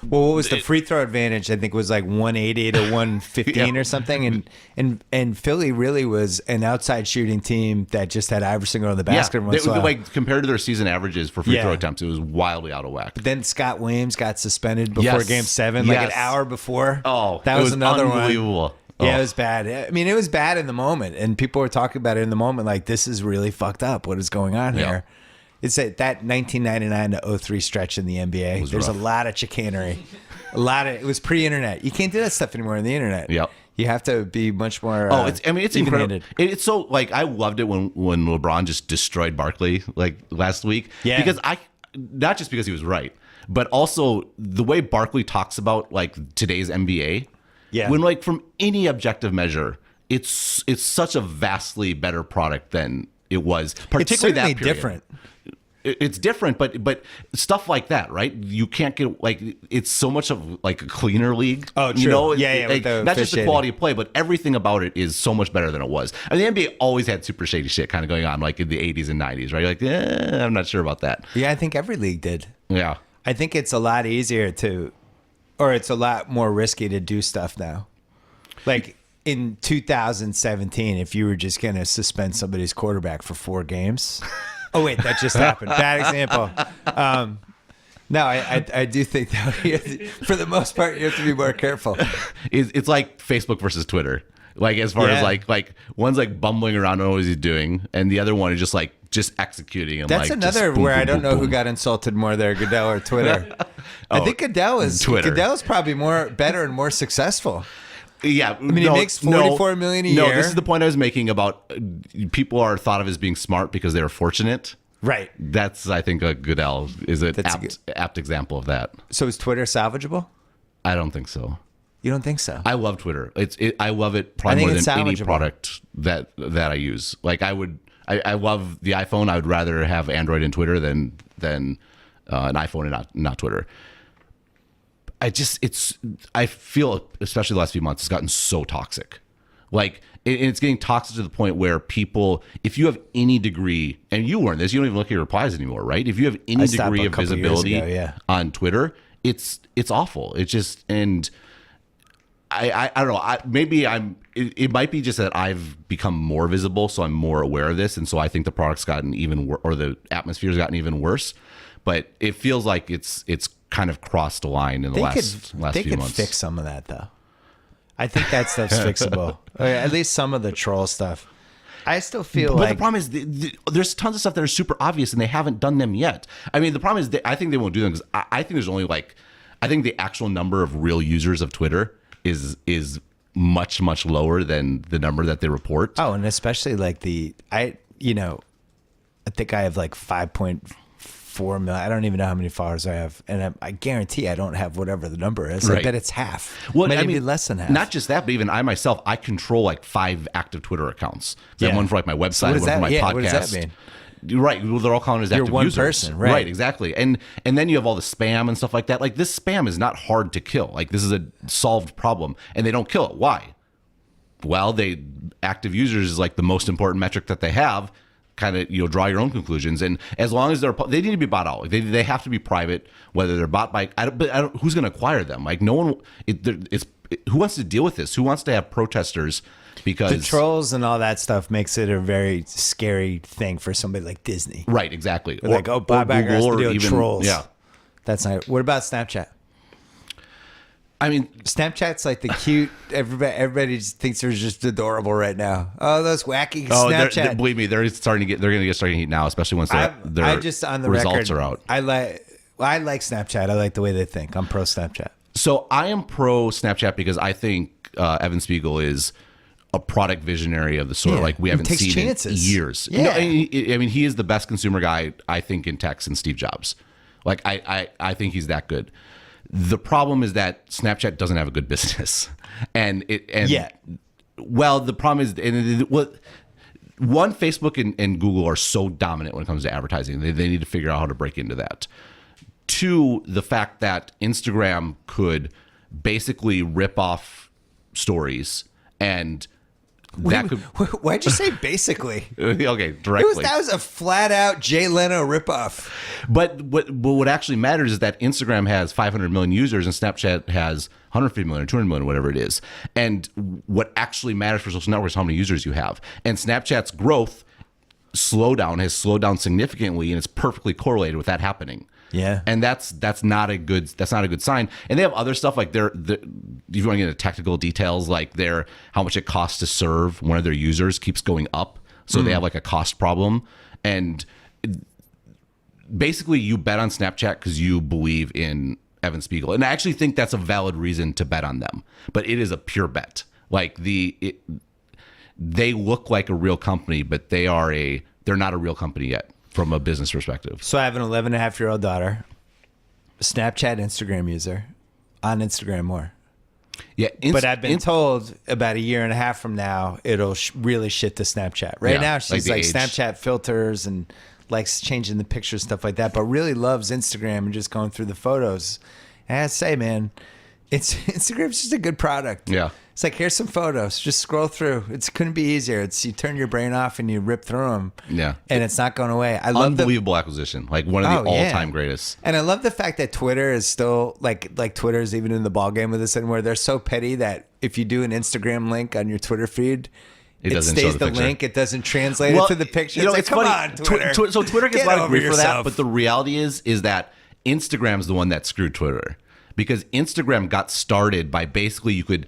Well, what was the free throw advantage? I think it was like 180 to 115 Yeah. or something. And Philly really was an outside shooting team that just had Iverson go to the basket every once in a while. like compared to their season averages for free Yeah. throw attempts, it was wildly out of whack. Then Scott Williams got suspended before Yes. Game 7, like an Yes. hour before. Oh, that it was another one. unbelievable. Yeah, Oh. it was bad. I mean, it was bad in the moment, and people were talking about it in the moment, like, this is really fucked up. What is going on Yeah. here? It's that 1999 to 03 stretch in the NBA. was There's rough. a lot of chicanery. It was pre-internet. You can't do that stuff anymore on the internet. Yep. You have to be much more. Oh, it's incredible. even-handed. It's so like I loved it when LeBron just destroyed Barkley like last week. Yeah. Because not just because he was right, but also the way Barkley talks about like today's NBA. Yeah. When like from any objective measure, it's such a vastly better product than it was. It's Particularly certainly that period. different. It's different, but stuff like that, right? You can't get like it's so much of like a cleaner league. Oh, You true. know? Yeah, Like, with the not just the officiating. quality of play, but everything about it is so much better than it was. I mean, the NBA always had super shady shit kind of going on, like in the 80s and 90s, right? You're like, I'm not sure about that. Yeah, I think every league did. Yeah. I think it's a lot easier or it's a lot more risky to do stuff now. Like in 2017, if you were just going to suspend somebody's quarterback for 4 games. Oh, wait, that just happened. Bad example. No, I do think that for the most part, you have to be more careful. It's like Facebook versus Twitter. Like as far Yeah. as like one's like bumbling around, don't know what he's doing, and the other one is just executing. And That's like, another just boom, where I boom, don't boom, know who boom. got insulted more there, Goodell or Twitter. I think Goodell is Twitter. Goodell's probably better and more successful. Yeah, I mean, he makes $44 million a No, year. this is the point I was making about people are thought of as being smart because they're fortunate. Right. That's I think a Goodell is an That's apt example of that. So is Twitter salvageable? I don't think so. You don't think so? I love Twitter. I love it probably I think more it's than any salvageable. product that I use. Like I love the iPhone. I would rather have Android and Twitter than an iPhone and not Twitter. I feel, especially the last few months, it's gotten so toxic. Like it's getting toxic to the point where people, if you have any degree, and you learn this, you don't even look at your replies anymore, right? If you have any I stopped degree a of couple years visibility ago, yeah. on Twitter, it's awful. It's just, and I don't know. Maybe it might be just that I've become more visible, so I'm more aware of this, and so I think the product's gotten even worse, or the atmosphere's gotten even worse. But it feels like it's kind of crossed a line in the last few months. They could fix some of that though. I think that stuff's fixable. Or at least some of the troll stuff. I still feel But like the problem is, there's tons of stuff that are super obvious, and they haven't done them yet. I mean, the problem is, I think they won't do them because I think there's only I think the actual number of real users of Twitter is much lower than the number that they report. Oh, and especially like I think I have like 5.4 million. I don't even know how many followers I have, and I guarantee I don't have whatever the number is. I Right. bet it's half. Well, Might I even mean, be less than half. Not just that, but even I myself, I control like 5 active Twitter accounts. I have Yeah. one for like my website, what does one for that- my yeah, podcast. what does that mean? Right. Well, they're all counted as You're active one users. person, right. Exactly. And then you have all the spam and stuff like that. Like this spam is not hard to kill. Like this is a solved problem, and they don't kill it. Why? Well, active users is like the most important metric that they have. Kind of, draw your own conclusions, and as long as they need to be bought out. Like they have to be private. Whether they're bought by, who's going to acquire them? Like no one. Who wants to deal with this? Who wants to have protesters? Because The trolls and all that stuff makes it a very scary thing for somebody like Disney. right, exactly. They're like, Bob Iger has to deal with trolls. Yeah. That's not. What about Snapchat? I mean, Snapchat's like the cute. Everybody just thinks they're just adorable right now. Oh, those wacky Snapchat. Snapchat. Believe me, they're going to get starting to heat now, especially once their I just on the results record, are out. I like Snapchat. I like the way they think. I'm pro Snapchat. So I am pro Snapchat because I think Evan Spiegel is a product visionary of the sort like we haven't seen chances. in years. Yeah. I mean, he is the best consumer guy, I think, in tech since Steve Jobs. Like, I think he's that good. The problem is that Snapchat doesn't have a good business. Well, the problem is, one, Facebook and Google are so dominant when it comes to advertising. They need to figure out how to break into that. Two, the fact that Instagram could basically rip off stories and Why'd you say basically? Okay, directly. That was a flat out Jay Leno ripoff. But what actually matters is that Instagram has 500 million users and Snapchat has 150 million or 200 million, whatever it is. And what actually matters for social networks is how many users you have. And Snapchat's growth has slowed down significantly, and it's perfectly correlated with that happening. Yeah, and that's not a good sign. And they have other stuff like if you want to get into technical details, like how much it costs to serve one of their users keeps going up, so they have like a cost problem. And basically, you bet on Snapchat because you believe in Evan Spiegel, and I actually think that's a valid reason to bet on them. But it is a pure bet. Like they look like a real company, but they're not a real company yet from a business perspective. So I have an 11-and-a-half-year-old daughter, Snapchat, Instagram user, on Instagram more. Yeah, but I've been told about a year and a half from now, it'll really shit to Snapchat. Right now, she's like Snapchat filters and likes changing the pictures, stuff like that, but really loves Instagram and just going through the photos. And I say, man, Instagram's just a good product. Yeah. It's like, here's some photos. Just scroll through. It couldn't be easier. You turn your brain off and you rip through them. Yeah. And it's not going away. I love unbelievable acquisition. Like one of the all-time greatest. And I love the fact that Twitter is still like Twitter's even in the ballgame with this anymore. They're so petty that if you do an Instagram link on your Twitter feed, it stays the link. It doesn't translate it to the picture. It's like, come on, Twitter. So Twitter gets a lot of grief for that. But the reality is that Instagram's the one that screwed Twitter. Because Instagram got started by basically you could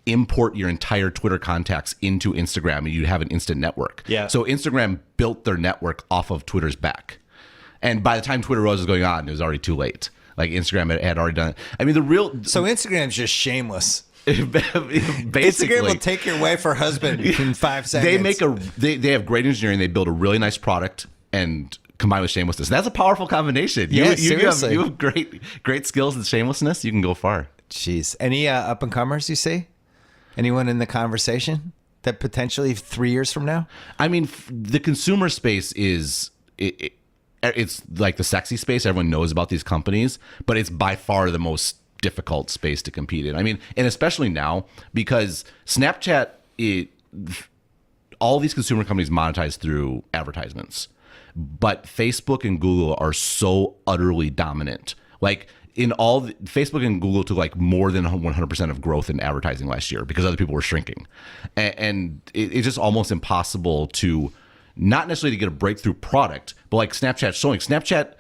import your entire Twitter contacts into Instagram and you'd have an instant network. Yeah. So Instagram built their network off of Twitter's back. And by the time Twitter was going on, it was already too late. Like Instagram had already done it. I mean, So Instagram's just shameless. Basically, Instagram will take your wife or husband in 5 seconds. They have great engineering. They build a really nice product and combined with shamelessness. That's a powerful combination. Seriously. You have great skills in shamelessness. You can go far. Jeez. Any up and comers you see? Anyone in the conversation that potentially 3 years from now? I mean, the consumer space is it's like the sexy space. Everyone knows about these companies, but it's by far the most difficult space to compete in. I mean, and especially now because Snapchat, all these consumer companies monetize through advertisements. But Facebook and Google are so utterly dominant. Like Facebook and Google took like more than 100% of growth in advertising last year because other people were shrinking. And it's just almost impossible to not necessarily to get a breakthrough product, but like Snapchat's showing. Snapchat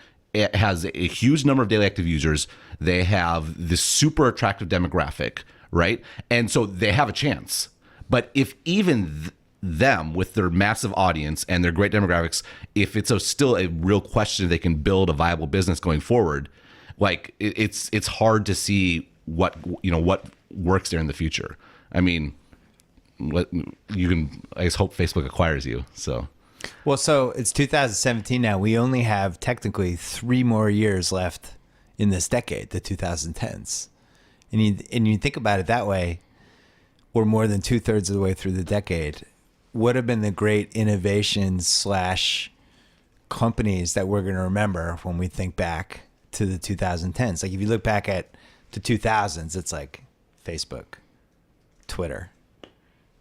has a huge number of daily active users. They have this super attractive demographic, right? And so they have a chance. But if even them with their massive audience and their great demographics, if it's still a real question they can build a viable business going forward, like it's hard to see what works there in the future. I mean, I just hope Facebook acquires you. So it's 2017 now. We only have technically 3 more years left in this decade, the 2010s, and you think about it that way, we're more than 2/3 of the way through the decade. What have been the great innovations / companies that we're going to remember when we think back to the 2010s? Like if you look back at the 2000s, it's like Facebook, Twitter,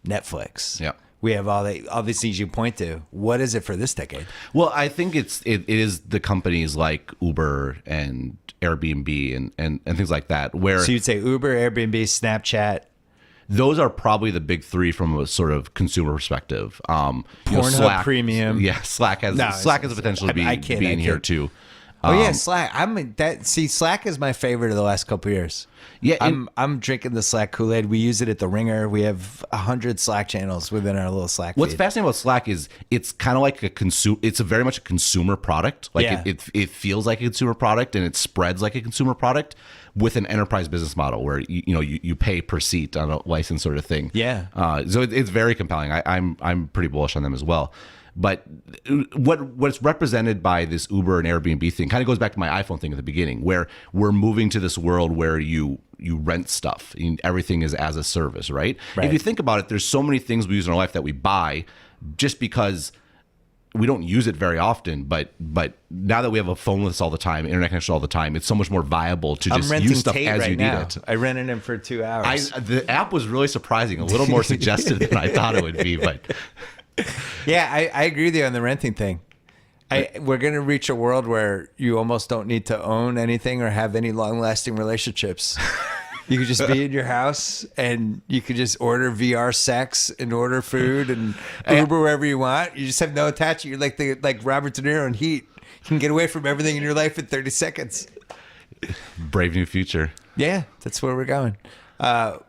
Netflix. Yeah. We have all these things you point to. What is it for this decade? Well, I think it is the companies like Uber and Airbnb and things like that. So you'd say Uber, Airbnb, Snapchat. Those are probably the big 3 from a sort of consumer perspective. Pornhub Premium. Yeah, Slack has the potential to be in here too. Oh yeah, Slack. Slack is my favorite of the last couple of years. Yeah, I'm drinking the Slack Kool-Aid. We use it at the Ringer. We have 100 Slack channels within our little Slack What's feed. fascinating about Slack is it's kind of like it's a very much a consumer product. Like Yeah. it feels like a consumer product and it spreads like a consumer product with an enterprise business model where you pay per seat on a license sort of thing. Yeah. So it's very compelling. I'm pretty bullish on them as well. But what's represented by this Uber and Airbnb thing kind of goes back to my iPhone thing at the beginning, where we're moving to this world where you rent stuff and everything is as a service, right? If you think about it, there's so many things we use in our life that we buy just because we don't use it very often. But now that we have a phone with us all the time, internet connection all the time, it's so much more viable to just use stuff Tate as right you now. need it. I rented him for 2 hours. The app was really surprising, a little more suggestive than I thought it would be, but. Yeah, I agree with you on the renting thing. We're going to reach a world where you almost don't need to own anything or have any long-lasting relationships. You could just be in your house and you could just order VR sex and order food and Uber wherever you want. You just have no attachment. You're like Robert De Niro in Heat. You can get away from everything in your life in 30 seconds. Brave new future. Yeah, that's where we're going.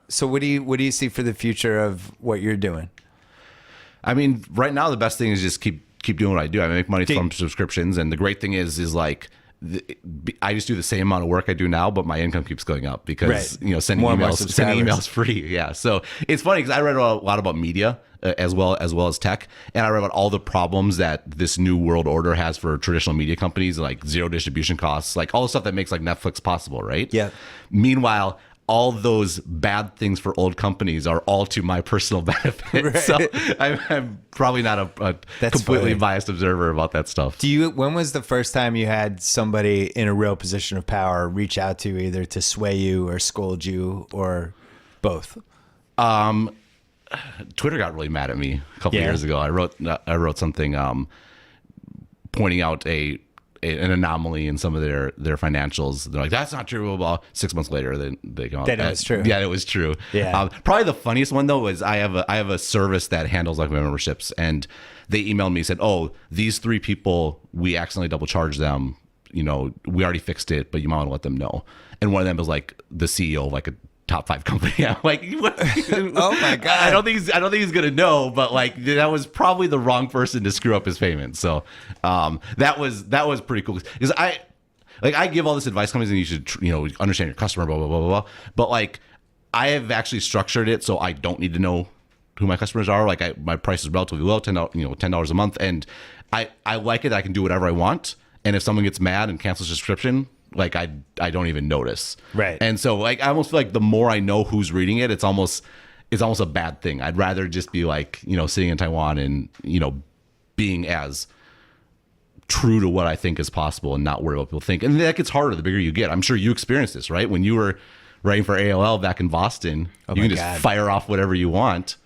So what do you see for the future of what you're doing? I mean, right now the best thing is just keep doing what I do. I make money from subscriptions, and the great thing is like I just do the same amount of work I do now, but my income keeps going up because sending emails free. Yeah, so it's funny because I read a lot about media as well as tech, and I read about all the problems that this new world order has for traditional media companies, like zero distribution costs, like all the stuff that makes like Netflix possible, right? Yeah. Meanwhile, all those bad things for old companies are all to my personal benefit. Right. So I'm probably not a completely biased observer about that stuff. When was the first time you had somebody in a real position of power reach out to you either to sway you or scold you or both? Twitter got really mad at me a couple years ago. I wrote something pointing out an anomaly in some of their financials. They're like, that's not true. Blah, blah. 6 months later, they go, that it was true. Yeah, it was true. Yeah. Probably the funniest one though is I have a service that handles like my memberships, and they emailed me and said, oh, these 3 people, we accidentally double charged them. We already fixed it, but you might want to let them know. And one of them was like the CEO of like a top 5 company. I'm like, oh my God. I don't think he's gonna know, but like that was probably the wrong person to screw up his payment. So that was pretty cool because I give all this advice companies and you should understand your customer, blah blah blah blah blah. But like I have actually structured it so I don't need to know who my customers are. Like my price is relatively low, $10 a month, and I like it. I can do whatever I want, and if someone gets mad and cancels subscription, like I don't even notice. Right. And so like I almost feel like the more I know who's reading it, it's almost a bad thing. I'd rather just be like, sitting in Taiwan and, being as true to what I think is possible and not worry about what people think. And that gets harder the bigger you get. I'm sure you experienced this, right? When you were writing for AOL back in Boston, you can just fire off whatever you want.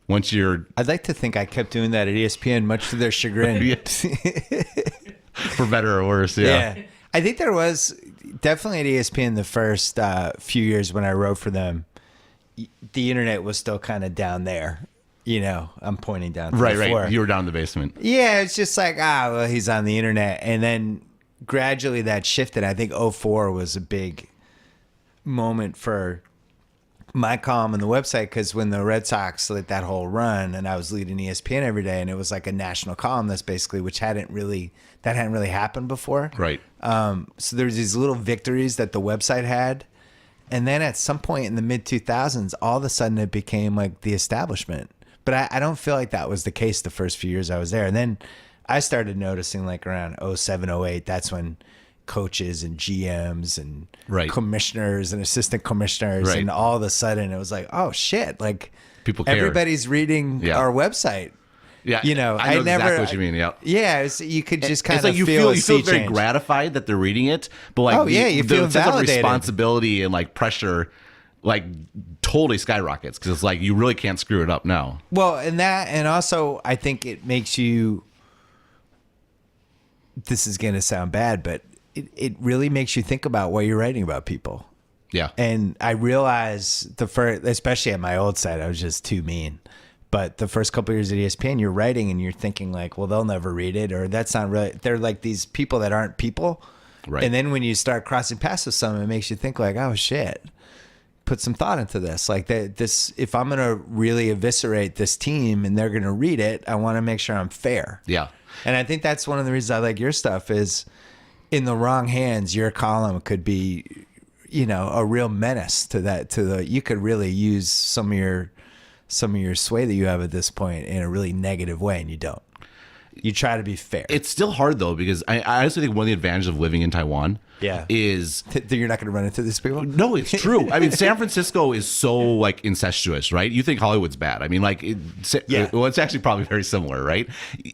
Once I'd like to think I kept doing that at ESPN, much to their chagrin. For better or worse. Yeah. I think there was definitely at ESPN the first few years when I wrote for them, the internet was still kind of down there. I'm pointing down to the floor. Right. You were down in the basement. Yeah, it's just like, well, he's on the internet. And then gradually that shifted. I think 2004 was a big moment for my column on the website because when the Red Sox lit that whole run and I was leading ESPN every day and it was like a national column that's basically, which hadn't really happened before. Right. So there's these little victories that the website had. And then at some point in the mid 2000s, all of a sudden it became like the establishment. But I don't feel like that was the case the first few years I was there. And then I started noticing like around 07, 08, that's when coaches and GMs and commissioners and assistant commissioners and all of a sudden it was like, oh shit, like people care. Everybody's reading our website. Yeah, I know exactly what you mean. Yeah, you could just kind of like you feel very gratified that they're reading it, but like you feel the sense of responsibility and like pressure, like totally skyrockets because it's like you really can't screw it up now. Well, and also I think it makes you. This is going to sound bad, but it really makes you think about what you're writing about people. Yeah, and I realized especially at my old site, I was just too mean. But the first couple of years at ESPN, you're writing and you're thinking like, well, they'll never read it, or that's not really. They're like these people that aren't people. Right. And then when you start crossing paths with someone, it makes you think like, oh shit, put some thought into this. Like this, if I'm going to really eviscerate this team and they're going to read it, I want to make sure I'm fair. Yeah. And I think that's one of the reasons I like your stuff is in the wrong hands, your column could be, a real menace to that, you could really use some of your sway that you have at this point in a really negative way, and you don't. You try to be fair. It's still hard though, because I honestly think one of the advantages of living in Taiwan is you're not going to run into these people. No, it's true. I mean, San Francisco is so like incestuous, right? You think Hollywood's bad. I mean, like, well, it's actually probably very similar, right?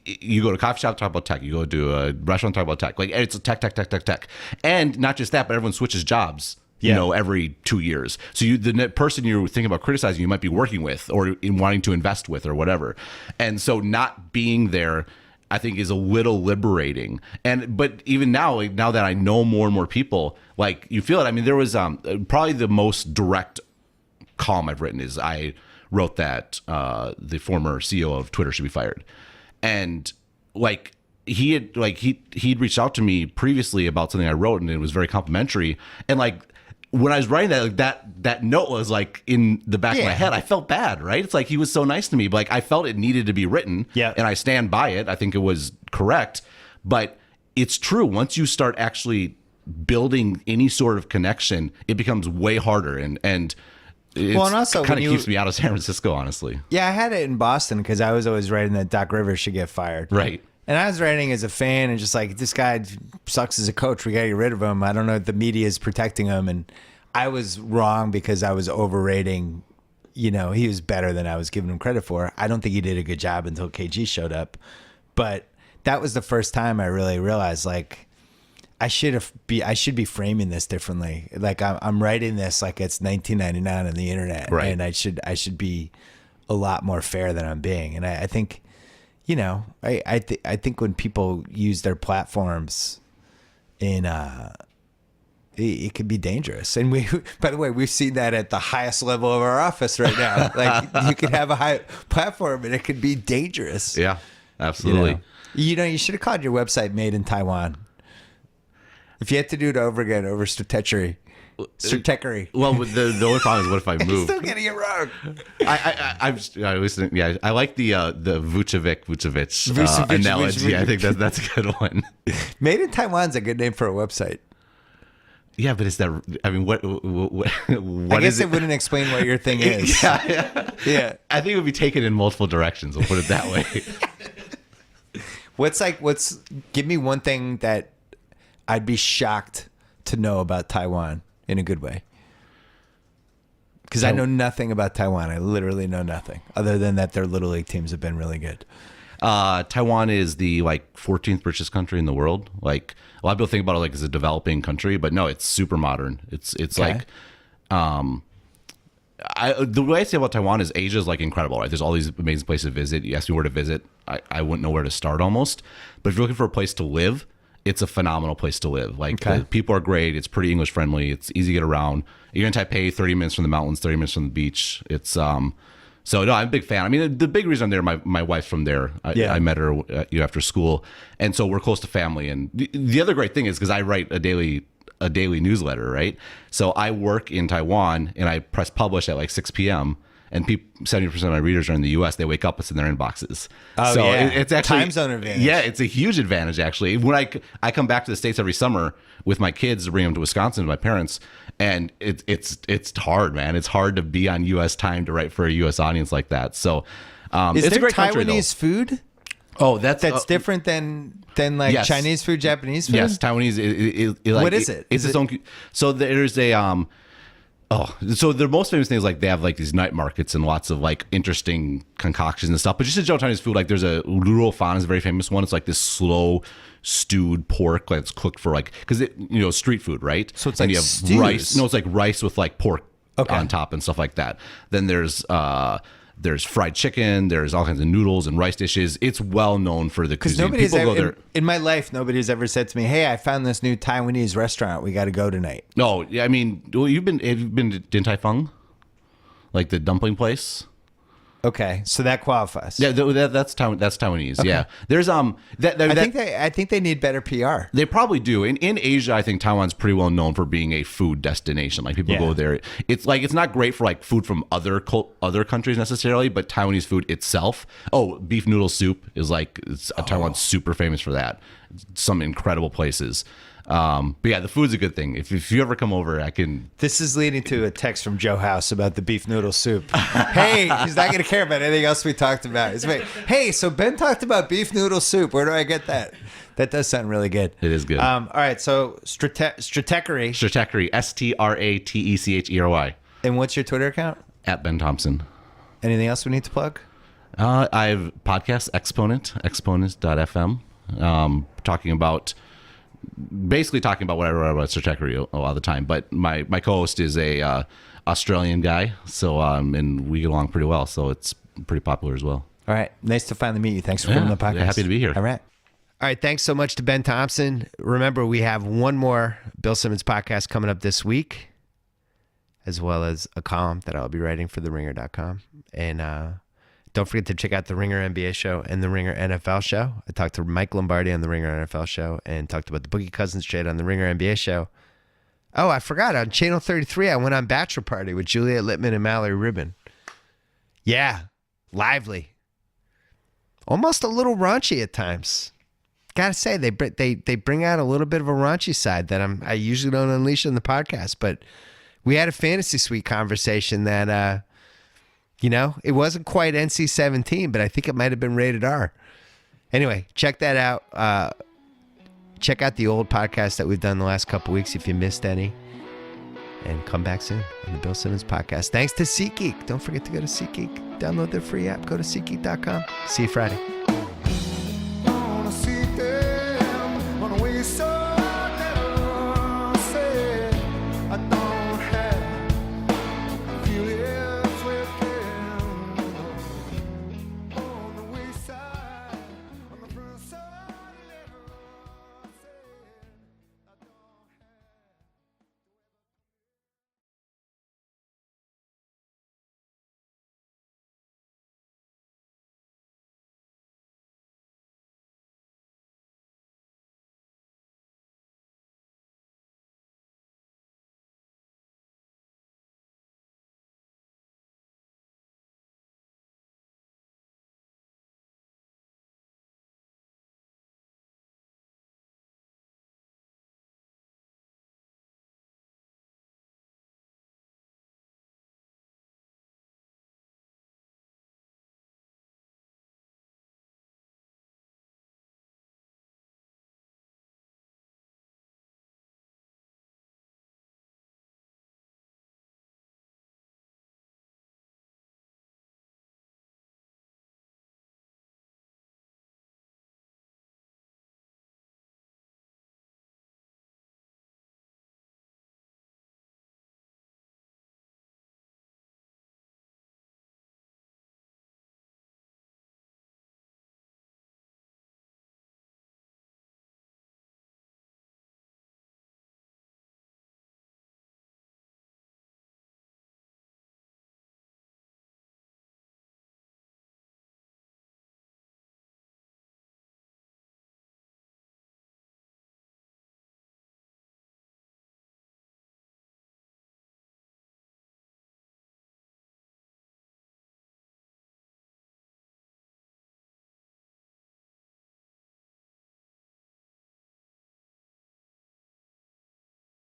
You go to a coffee shop, talk about tech. You go to a restaurant, talk about tech. Like, it's tech. And not just that, but everyone switches jobs. Every 2 years. So the person you're thinking about criticizing, you might be working with or in wanting to invest with or whatever. And so not being there, I think, is a little liberating. But even now that I know more and more people, like, you feel it. I mean, there was probably the most direct column I've written is I wrote that the former CEO of Twitter should be fired. And like, he'd reached out to me previously about something I wrote, and it was very complimentary. And like, when I was writing that, like that note was like in the back of my head. I felt bad, right? It's like, he was so nice to me, but like, I felt it needed to be written. Yeah. And I stand by it. I think it was correct. But it's true. Once you start actually building any sort of connection, it becomes way harder. And it also kind of keeps me out of San Francisco, honestly. Yeah, I had it in Boston because I was always writing that Doc Rivers should get fired. Right. And I was writing as a fan and just like, this guy sucks as a coach. We got to get rid of him. I don't know if the media is protecting him. And I was wrong because I was overrating, he was better than I was giving him credit for. I don't think he did a good job until KG showed up. But that was the first time I really realized, like, I should be framing this differently. Like, I'm writing this like it's 1999 on the internet. Right. And I should be a lot more fair than I'm being. And I think, I think when people use their platforms in, it could be dangerous. And by the way, we've seen that at the highest level of our office right now. Like, you could have a high platform and it could be dangerous. Yeah, absolutely. You should have called your website Made in Taiwan. If you had to do it over again, over stratechery. Well, the only problem is, what if I move? You're still getting it wrong. I listen. Yeah, I like the Vucevic analogy. I think that's a good one. Made in Taiwan's a good name for a website. Yeah, but is that? I mean, what I guess it wouldn't explain what your thing is. Yeah. I think it would be taken in multiple directions. We'll put it that way. Give me one thing that I'd be shocked to know about Taiwan in a good way. Because I know nothing about Taiwan. I literally know nothing other than that their Little League teams have been really good. Taiwan is the 14th richest country in the world. Like, a lot of people think about it like as a developing country, but no, it's super modern. It's Okay. like, the way I say about Taiwan is Asia is like incredible, right? There's all these amazing places to visit. You ask me where to visit, I wouldn't know where to start almost. But if you're looking for a place to live, it's a phenomenal place to live. Like, the people are great. It's pretty English friendly. It's easy to get around. You're in Taipei, 30 minutes from the mountains, 30 minutes from the beach. It's so no, I'm a big fan. I mean, the big reason I'm there, my wife's from there. I met her after school, and so we're close to family. And the other great thing is because I write a daily newsletter, right? So I work in Taiwan and I press publish at like 6 p.m. And 70% of my readers are in the U.S. They wake up, it's in their inboxes. Oh, so yeah. It's actually Time zone advantage. Yeah, it's a huge advantage actually. When I come back to the States every summer with my kids to bring them to Wisconsin to my parents, and it's hard, man. It's hard to be on U.S. time to write for a U.S. audience like that. So is it's there a great country, Taiwanese food? Oh, that's different than like yes. Chinese food, Japanese food? Yes, Taiwanese. What is it? It's its own. So there's a so the most famous thing is like they have like these night markets and lots of like interesting concoctions and stuff. But just in general Chinese food, like there's a Lu Fan is a very famous one. It's like this slow stewed pork that's cooked for like, because street food, right? So it's and like you have stews. rice. No, it's like rice with like pork Okay. on top and stuff like that. Then there's fried chicken. There's all kinds of noodles and rice dishes. It's well known for the cuisine. Nobody's People ever, go there. in my life, nobody's ever said to me, "Hey, I found this new Taiwanese restaurant. We got to go tonight." No, yeah, I mean, have you been to Din Tai Fung, like the dumpling place? Okay, so that qualifies. Yeah, that's Taiwanese. Yeah, there's I think they need better PR. They probably do. In Asia, I think Taiwan's pretty well known for being a food destination. Like people go there. It's like it's not great for like food from other countries necessarily, but Taiwanese food itself. Oh, beef noodle soup is like Taiwan's super famous for that. Some incredible places. But yeah, the food's a good thing. If you ever come over, I can. This is leading to a text from Joe House about the beef noodle soup. Hey, he's not going to care about anything else we talked about. He's like, hey, so Ben talked about beef noodle soup. Where do I get that? That does sound really good. It is good. All right, so Stratechery. Stratechery, STRATECHERY. And what's your Twitter account? At Ben Thompson. Anything else we need to plug? I have podcast exponent.fm, talking about what I wrote about Stratechery a lot of the time. But my co-host is a Australian guy, so and we get along pretty well. So it's pretty popular as well. All right, nice to finally meet you. Thanks for coming on the podcast. Yeah, happy to be here. All right. All right, thanks so much to Ben Thompson. Remember, we have one more Bill Simmons podcast coming up this week, as well as a column that I'll be writing for TheRinger.com. And don't forget to check out the Ringer NBA show and the Ringer NFL show. I talked to Mike Lombardi on the Ringer NFL show and talked about the Boogie Cousins trade on the Ringer NBA show. Oh, I forgot. On Channel 33, I went on Bachelor Party with Juliet Littman and Mallory Rubin. Yeah, lively. Almost a little raunchy at times. Gotta say, they bring out a little bit of a raunchy side that I usually don't unleash in the podcast. But we had a fantasy suite conversation that, it wasn't quite NC-17, but I think it might have been rated R. Anyway, check that out. Check out the old podcast that we've done the last couple weeks if you missed any. And come back soon on the Bill Simmons podcast. Thanks to SeatGeek. Don't forget to go to SeatGeek. Download their free app. Go to SeatGeek.com. See you Friday.